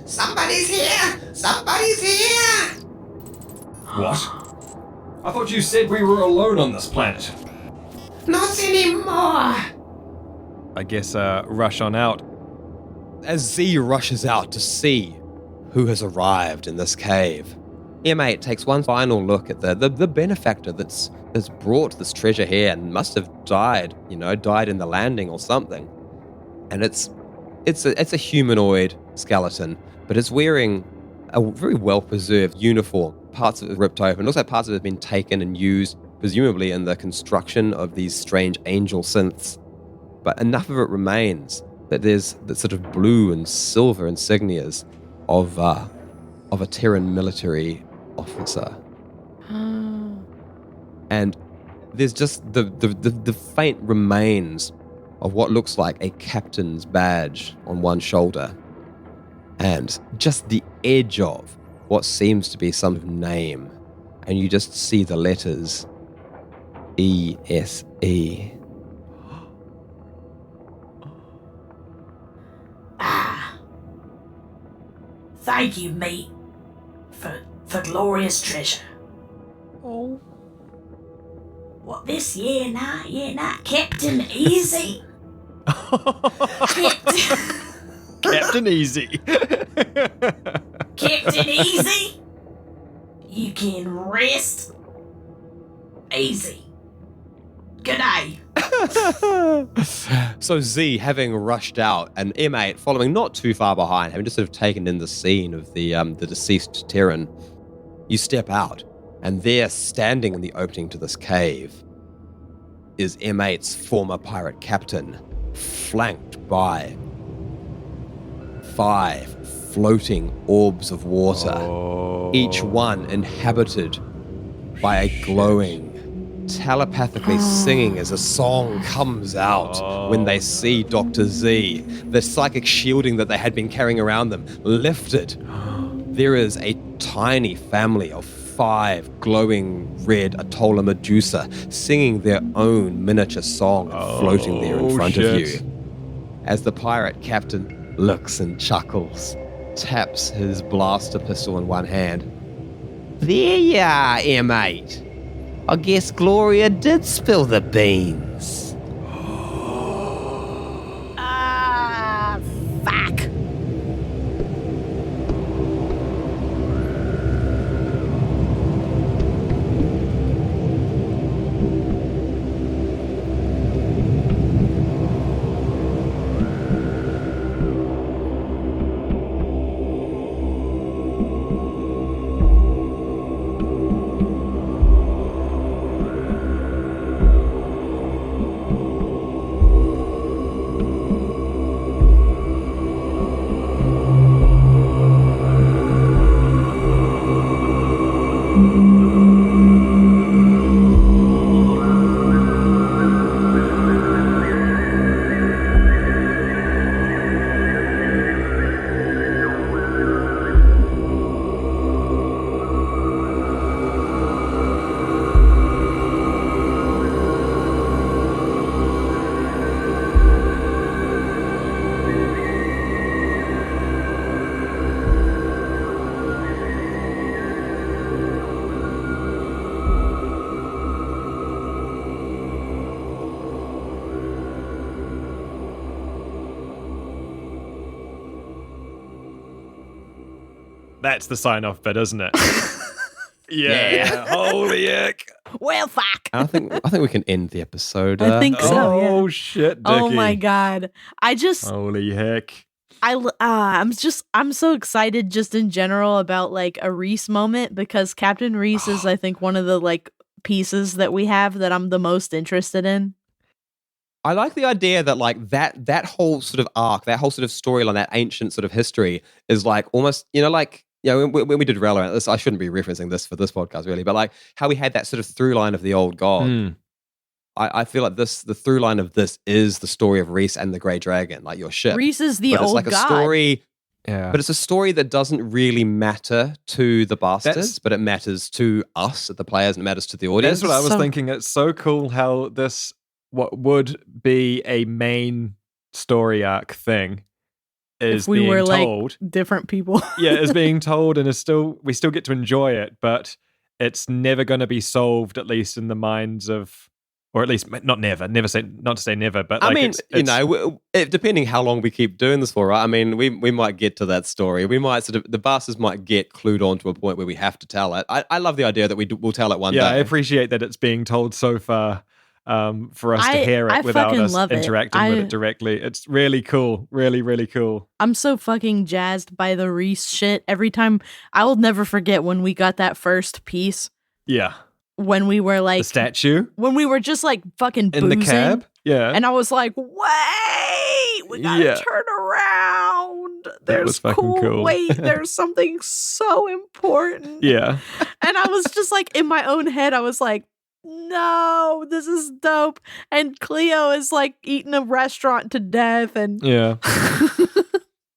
Somebody's here! Somebody's here! What? I thought you said we were alone on this planet. Not anymore! I guess rush on out. As Z rushes out to see who has arrived in this cave, M8 takes one final look at the benefactor that's brought this treasure here and must have died in the landing or something. And it's a humanoid skeleton, but it's wearing a very well-preserved uniform. Parts of it ripped open. Also, parts of it have been taken and used, presumably in the construction of these strange angel synths. But enough of it remains that there's the sort of blue and silver insignias of a Terran military officer. And there's just the faint remains of what looks like a captain's badge on one shoulder. And just the edge of what seems to be some name. And you just see the letters ESE. Thank you, mate, for Gloria's treasure. Oh. What this? Yeah, nah. Captain Easy. Captain Easy. Captain Easy. You can rest easy. Good day. So Z, having rushed out, and M8 following not too far behind, having just sort of taken in the scene of the deceased Terran, you step out, and there, standing in the opening to this cave, is M8's former pirate captain, flanked by 5 floating orbs of water, each one inhabited by a glowing, telepathically singing as a song comes out when they see Dr. Z. The psychic shielding that they had been carrying around them lifted. There is a tiny family of 5 glowing red Atolla Medusa singing their own miniature song floating there in front of you. As the pirate captain looks and chuckles, taps his blaster pistol in one hand. There you are, M8. I guess Gloria did spill the beans. Fuck. That's the sign-off bit, isn't it? Yeah. Holy heck. Well, fuck. I think we can end the episode. I think so. Oh, Yeah. shit, Oh Dickie. my god. Holy heck. I'm so excited just in general about like a Reese moment because Captain Reese is I think one of the like pieces that we have that I'm the most interested in. I like the idea that like that whole sort of arc, that whole sort of storyline, that ancient sort of history is like almost, like, when we did Relevant, this, I shouldn't be referencing this for this podcast really, but like how we had that sort of through line of the old god. I feel like the through line of this is the story of Reese and the Grey Dragon, like your ship. Reese is the but old it's like god. a story, Yeah. but it's a story that doesn't really matter to the bastards, but it matters to us, the players, and it matters to the audience. That's what I was So- thinking. It's so cool how this, what would be a main story arc thing, is If we being were told. like different people. Yeah, is being told, and we still get to enjoy it, but it's never going to be solved, at least in the minds of, or at least not to say never, but like I mean, it's depending how long we keep doing this for, right? I mean, we might get to that story. We might the bastards might get clued on to a point where we have to tell it. I love the idea that we'll tell it one day. I appreciate that it's being told so far. For us to hear I it without fucking us love it. interacting with it directly. It's really cool. Really, really cool. I'm so fucking jazzed by the Reese shit. Every time, I will never forget when we got that first piece. Yeah. When we were like The statue when we were just like fucking in boozing, the cab. Yeah. and I was like, "Wait, we gotta Yeah. turn around. There's was fucking cool. Wait, there's something so important." Yeah. And I was just like in my own head, I was like, "No, this is dope." And Cleo is like eating a restaurant to death, and Yeah.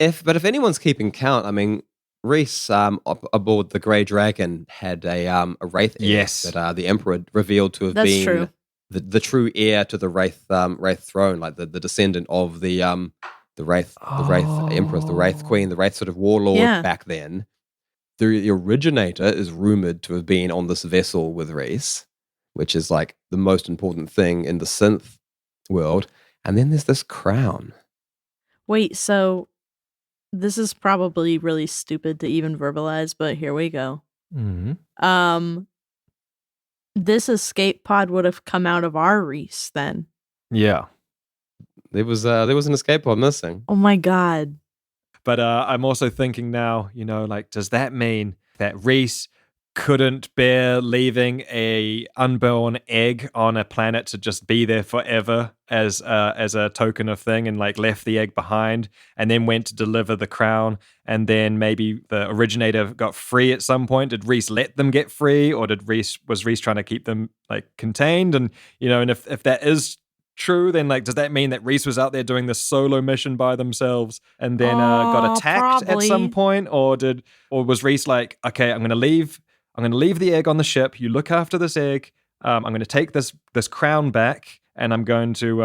If anyone's keeping count, I mean, Reese aboard the Grey Dragon had a wraith heir Yes. that the Emperor revealed to have That's been true. the true heir to the wraith throne, like the descendant of the wraith Empress, the wraith queen, the wraith sort of warlord Yeah. back then. The originator is rumored to have been on this vessel with Reese, which is like the most important thing in the synth world. And then there's this crown. wait, so this is probably really stupid to even verbalize, but here we go. Mm-hmm. This escape pod would have come out of our Reese then. Yeah. There was an escape pod missing. Oh my god. But I'm also thinking now, like, does that mean that Reese couldn't bear leaving a unborn egg on a planet to just be there forever as a token of thing, and like left the egg behind, and then went to deliver the crown, and then maybe the originator got free at some point. Did Reese let them get free, or was Reese trying to keep them like contained? And and if that is true, then like does that mean that Reese was out there doing this solo mission by themselves and then got attacked probably. at some point, or was Reese like, okay, I'm gonna leave the egg on the ship. You look after this egg. I'm going to take this crown back, and I'm going to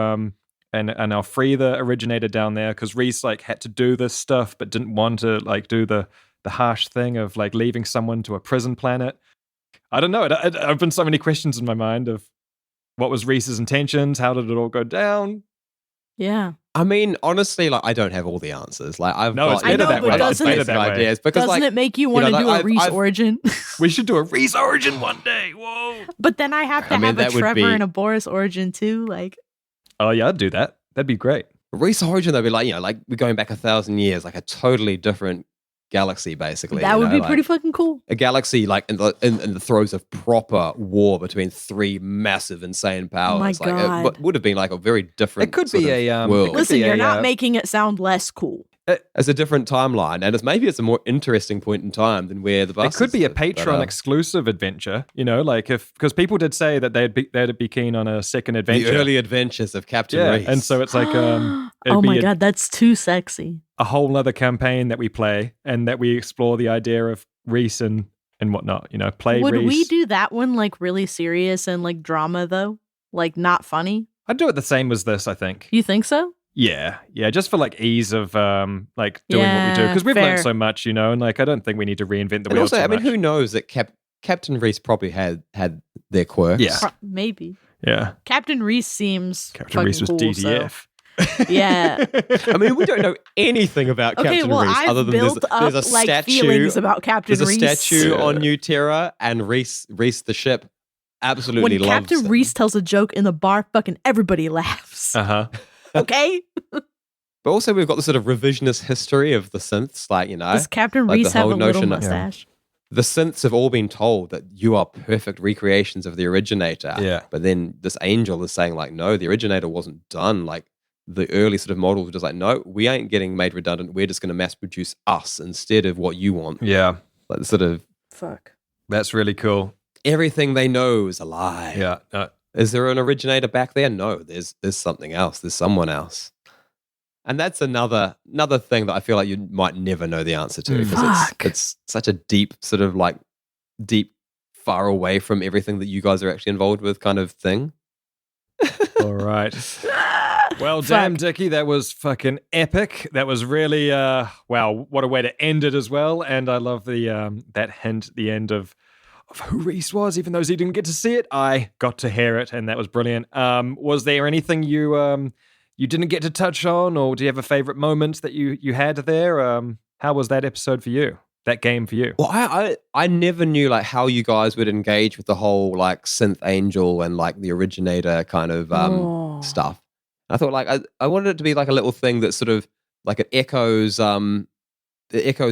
and I'll free the originator down there, because Reese like had to do this stuff, but didn't want to like do the harsh thing of like leaving someone to a prison planet. I don't know. It opened so many questions in my mind of what was Reese's intentions. How did it all go down? Yeah. I mean, honestly, like I don't have all the answers. Like I've No, got it's better that way. It's better that way. ideas because Doesn't like it make you want to like, do a Reese origin? We should do a Reese origin one day. Whoa. But then I have to I mean, have a that would Trevor be- and a Boris origin too. Like, Oh yeah, I'd do that. That'd be great. Reese Origin, they'll be like, like we're going back 1,000 years, like a totally different galaxy, basically. that would be like, pretty fucking cool. a galaxy like in the throes of proper war between three massive, insane powers. my like God. it would have been like a very different. It could sort be of a, world. it could Listen, be you're a, not making it sound less cool. It's a different timeline, and maybe it's a more interesting point in time than where the It bus. could be a Patreon exclusive adventure, like because people did say that they'd be keen on a second the adventure. early adventures of Captain yeah, Reese. and so it's like Oh it'd be my God, that's too sexy. a whole other campaign that we play, and that we explore the idea of Reese and whatnot. Play Would Reese. we do that one like really serious and like drama though? Like not funny? I'd do it the same as this, I think. You think so? Yeah, just for like ease of like doing what we do, because we've fair. learned so much, and like I don't think we need to reinvent the and wheel. also, too I mean, much. who knows that Captain Reese probably had their quirks. Yeah. Maybe. Yeah, Captain Reese seems Captain Reese was fucking cool, so- DTF. Yeah. I mean, we don't know anything about Okay, Captain well, Reese I've other than built there's a up like statue. feelings about Captain There's a Reese. statue Yeah. on New Terra, and Reese the ship absolutely When loves Captain him. Reese tells a joke in the bar, fucking everybody laughs. Uh-huh. Okay? But also, we've got the sort of revisionist history of the synths, like Does Captain like the Reese have whole a little notion of- mustache? the synths have all been told that you are perfect recreations of the originator. Yeah. But then this angel is saying, like, no, the originator wasn't done. Like, the early sort of models were just like, no, we ain't getting made redundant. We're just going to mass produce us instead of what you want. Yeah, Like, sort of Fuck. that's really cool. everything they know is a lie. Yeah. Is there an originator back there? No, there's something else. There's someone else. And that's another thing that I feel like you might never know the answer to, because Fuck. it's such a deep sort of like far away from everything that you guys are actually involved with kind of thing. All right. Well, Fuck. damn, Dickie, that was fucking epic. That was really, wow, what a way to end it as well. And I love the that hint at the end of who Reese was, even though he didn't get to see it. I got to hear it, and that was brilliant. Was there anything you didn't get to touch on, or do you have a favorite moment that you had there? How was that episode for you? That game for you? Well, I never knew like how you guys would engage with the whole like synth angel and like the originator kind of Oh. stuff. I thought like I wanted it to be like a little thing that sort of like it echoes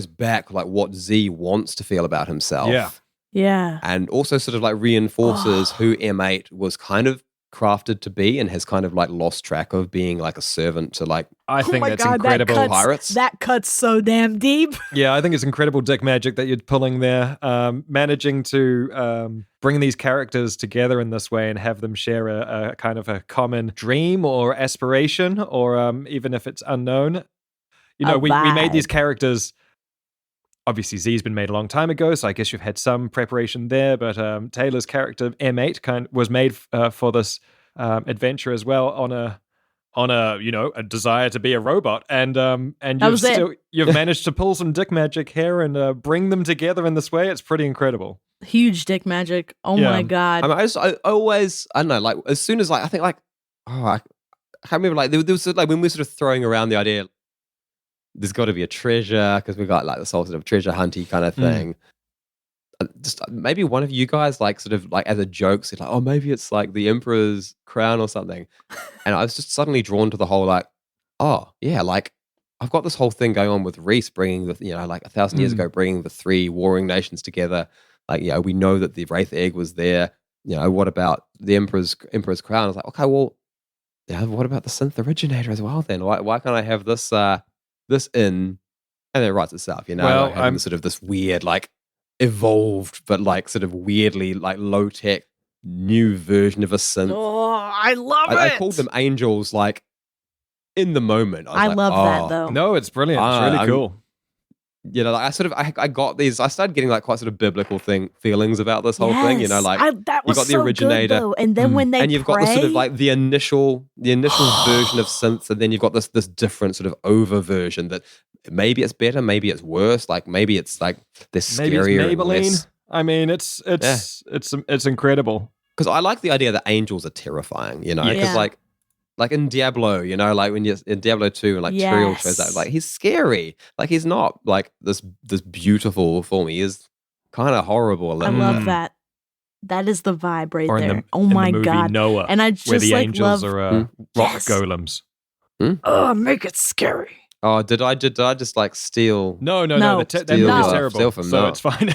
back like what Z wants to feel about himself. Yeah. Yeah. And also sort of like reinforces who M8 was kind of crafted to be, and has kind of like lost track of being like a servant to like I think oh my that's God, incredible. Pirates. That cuts so damn deep. Yeah, I think it's incredible dick magic that you're pulling there, managing to bring these characters together in this way and have them share a kind of a common dream or aspiration, or even if it's unknown. A We made vibe. these characters. Obviously, Z's been made a long time ago, so I guess you've had some preparation there. But Taylor's character M8 was made for this adventure as well on a a desire to be a robot, and was it. you've managed to pull some dick magic here and bring them together in this way. It's pretty incredible. Huge dick magic. Oh Yeah. my God. I mean, I always, I don't know, like as soon as like I think like I can't remember, like there was like when we were sort of throwing around the idea, there's got to be a treasure because we got like this whole sort of treasure hunty kind of thing. Just maybe one of you guys like sort of like as a joke said like, oh, maybe it's like the Emperor's crown or something, and I was just suddenly drawn to the whole like, oh yeah, like I've got this whole thing going on with Reese bringing the like 1,000 years ago bringing the three warring nations together. Like, we know that the Wraith egg was there. What about the Emperor's crown? I was like, okay, well, what about the synth originator as well then? Why can't I have this this in? And then it writes itself, Well, like having sort of this weird, like, evolved, but like sort of weirdly like low tech new version of a synth. Oh, I love it. I called them angels, like in the moment. I was love like, that oh. though. No, it's brilliant. It's really cool. Like I got these. I started getting like quite sort of biblical feelings about this whole thing. Like that was you got the so originator, good, though. And then when they and you've got the sort of like the initial version of synths, and then you've got this different sort of over version that maybe it's better, maybe it's worse. Like maybe it's like they're scarier. Maybe it's Maybelline. And less. I mean, it's incredible. Because I like the idea that angels are terrifying. Because Yeah. like in Diablo, like when you're in Diablo 2 and like Tyrael shows up, like he's scary. Like he's not like this beautiful form. He is kind of horrible. I love that. That is the vibe right Or there. in My the movie god. Noah, And I where just the like angels love are rock Yes. golems. Oh, make it scary. Oh, did I just like steal? No. No. That movie's No. terrible. Steal from so Noah. it's fine.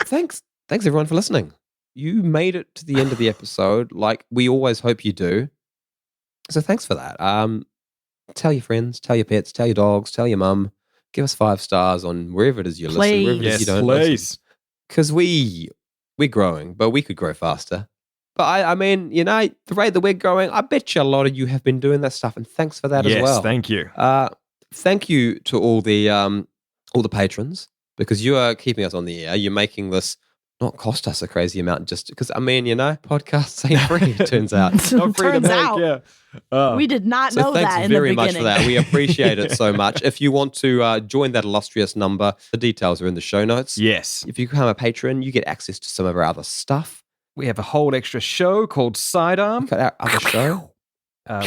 Thanks everyone for listening. You made it to the end of the episode, like we always hope you do. So thanks for that. Tell your friends, tell your pets, tell your dogs, tell your mum. Give us 5 stars on wherever it is you listen, wherever it is Yes, you don't please. listen. Because we're growing, but we could grow faster. But I mean, the rate that we're growing, I bet you a lot of you have been doing that stuff, and thanks for that as well. Yes, thank you. Thank you to all the patrons, because you are keeping us on the air. You're making this not cost us a crazy amount, just because podcasts ain't free. It turns out. Not free to Turns make, out. yeah. We did not So know thanks that in very the much beginning. for that. We appreciate it so much. If you want to join that illustrious number, the details are in the show notes. Yes. If you become a patron, you get access to some of our other stuff. We have a whole extra show called Sidearm, Look at our other show.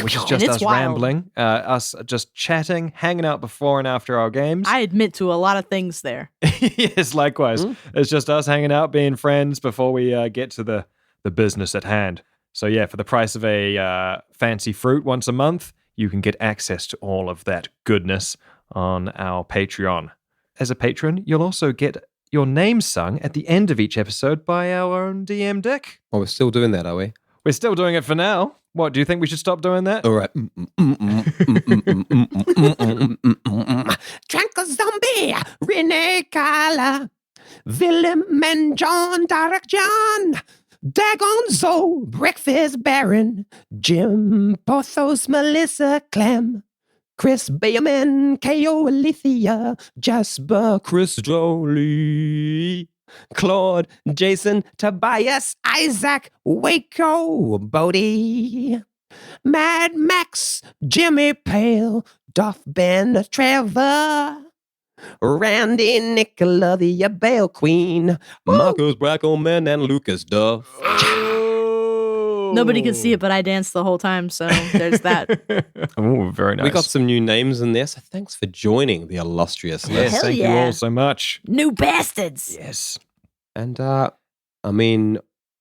which is And just it's us wild. rambling, us just chatting, hanging out before and after our games. I admit to a lot of things there. Yes, likewise. It's just us hanging out, being friends before we get to the business at hand. So yeah, for the price of a fancy fruit once a month, you can get access to all of that goodness on our Patreon. As a patron, you'll also get your name sung at the end of each episode by our own DM Dick. Oh, we're still doing that, are we? We're still doing it for now. What, do you think we should stop doing that? All right. Tranquil Zombie, Renee Kala, Willem and John, Derek John, Dagon Zoe, Breakfast Baron, Jim, Porthos, Melissa Clem, Chris Bayman, K.O. Alethea, Jasper, Chris Jolie, Claude, Jason, Tobias, Isaac, Waco, Bodie, Mad Max, Jimmy Pale, Duff Ben, Trevor, Randy, Nicola, the Bale Queen, Marcus Brackelman, and Lucas Duff. Nobody could see it, but I danced the whole time, so there's that. Oh, very nice. We got some new names in there, so thanks for joining the illustrious Yes, list. Hell thank you yeah. all so much. New bastards. Yes. And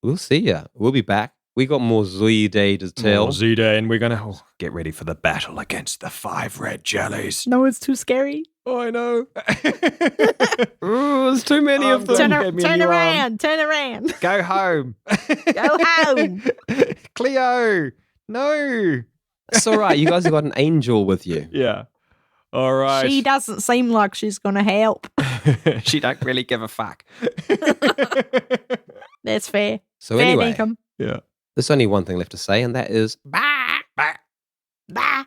we'll see ya. We'll be back. We got more Z Day to tell. More Z-Day, and we're going to get ready for the battle against the 5 red jellies. No, it's too scary. Oh, I know. Ooh, there's too many of them. Turn Get me a Turn new arm. around. Turn around. Go home. Go home. Cleo. No. It's all right. You guys have got an angel with you. Yeah. All right. She doesn't seem like she's going to help. She don't really give a fuck. That's fair. So Fair anyway, income. Yeah. there's only one thing left to say, and that is Bye. Bye.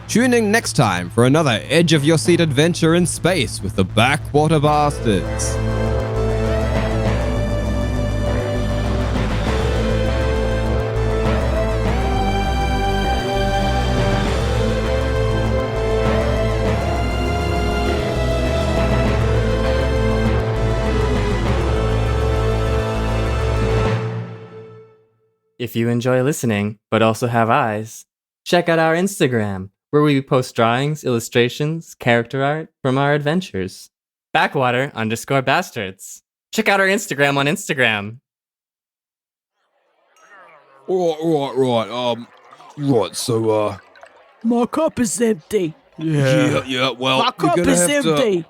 tune in next time for another edge of your seat adventure in space with the Backwater Bastards. If you enjoy listening, but also have eyes, check out our Instagram, where we post drawings, illustrations, character art from our adventures. Backwater_bastards. Check out our Instagram on Instagram. Right. So, My cup is empty. yeah. Well, My cup is empty.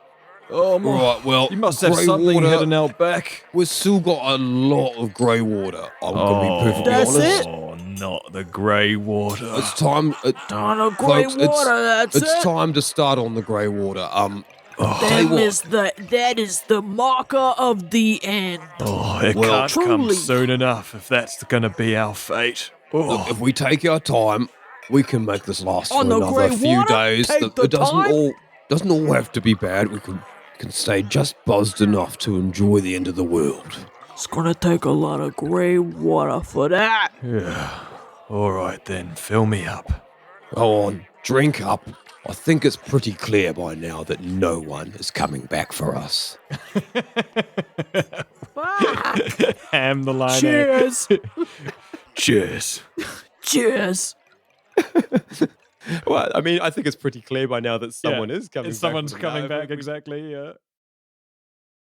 Oh, Right, well, you must have grey something water- hidden out back. We've still got a lot of grey water. I'm gonna be perfectly That's honest. it? Oh, not the grey water. It's time. On a grey Folks, water, that's it's it. time to start on the grey water. Tell you That what, is the marker of the end. Oh, it Well, can't come truly. soon enough if that's going to be our fate. look, if we take our time, we can make this last On for the another grey few water? days. Take the It doesn't time? all have to be bad. We can stay just buzzed enough to enjoy the end of the world. It's gonna take a lot of grey water for that. Yeah. All right then, fill me up. Go on, drink up. I think it's pretty clear by now that no one is coming back for us. Ham the line. Cheers. Cheers. Cheers. Well, I mean, I think it's pretty clear by now that someone is coming. Someone's coming back, exactly, yeah.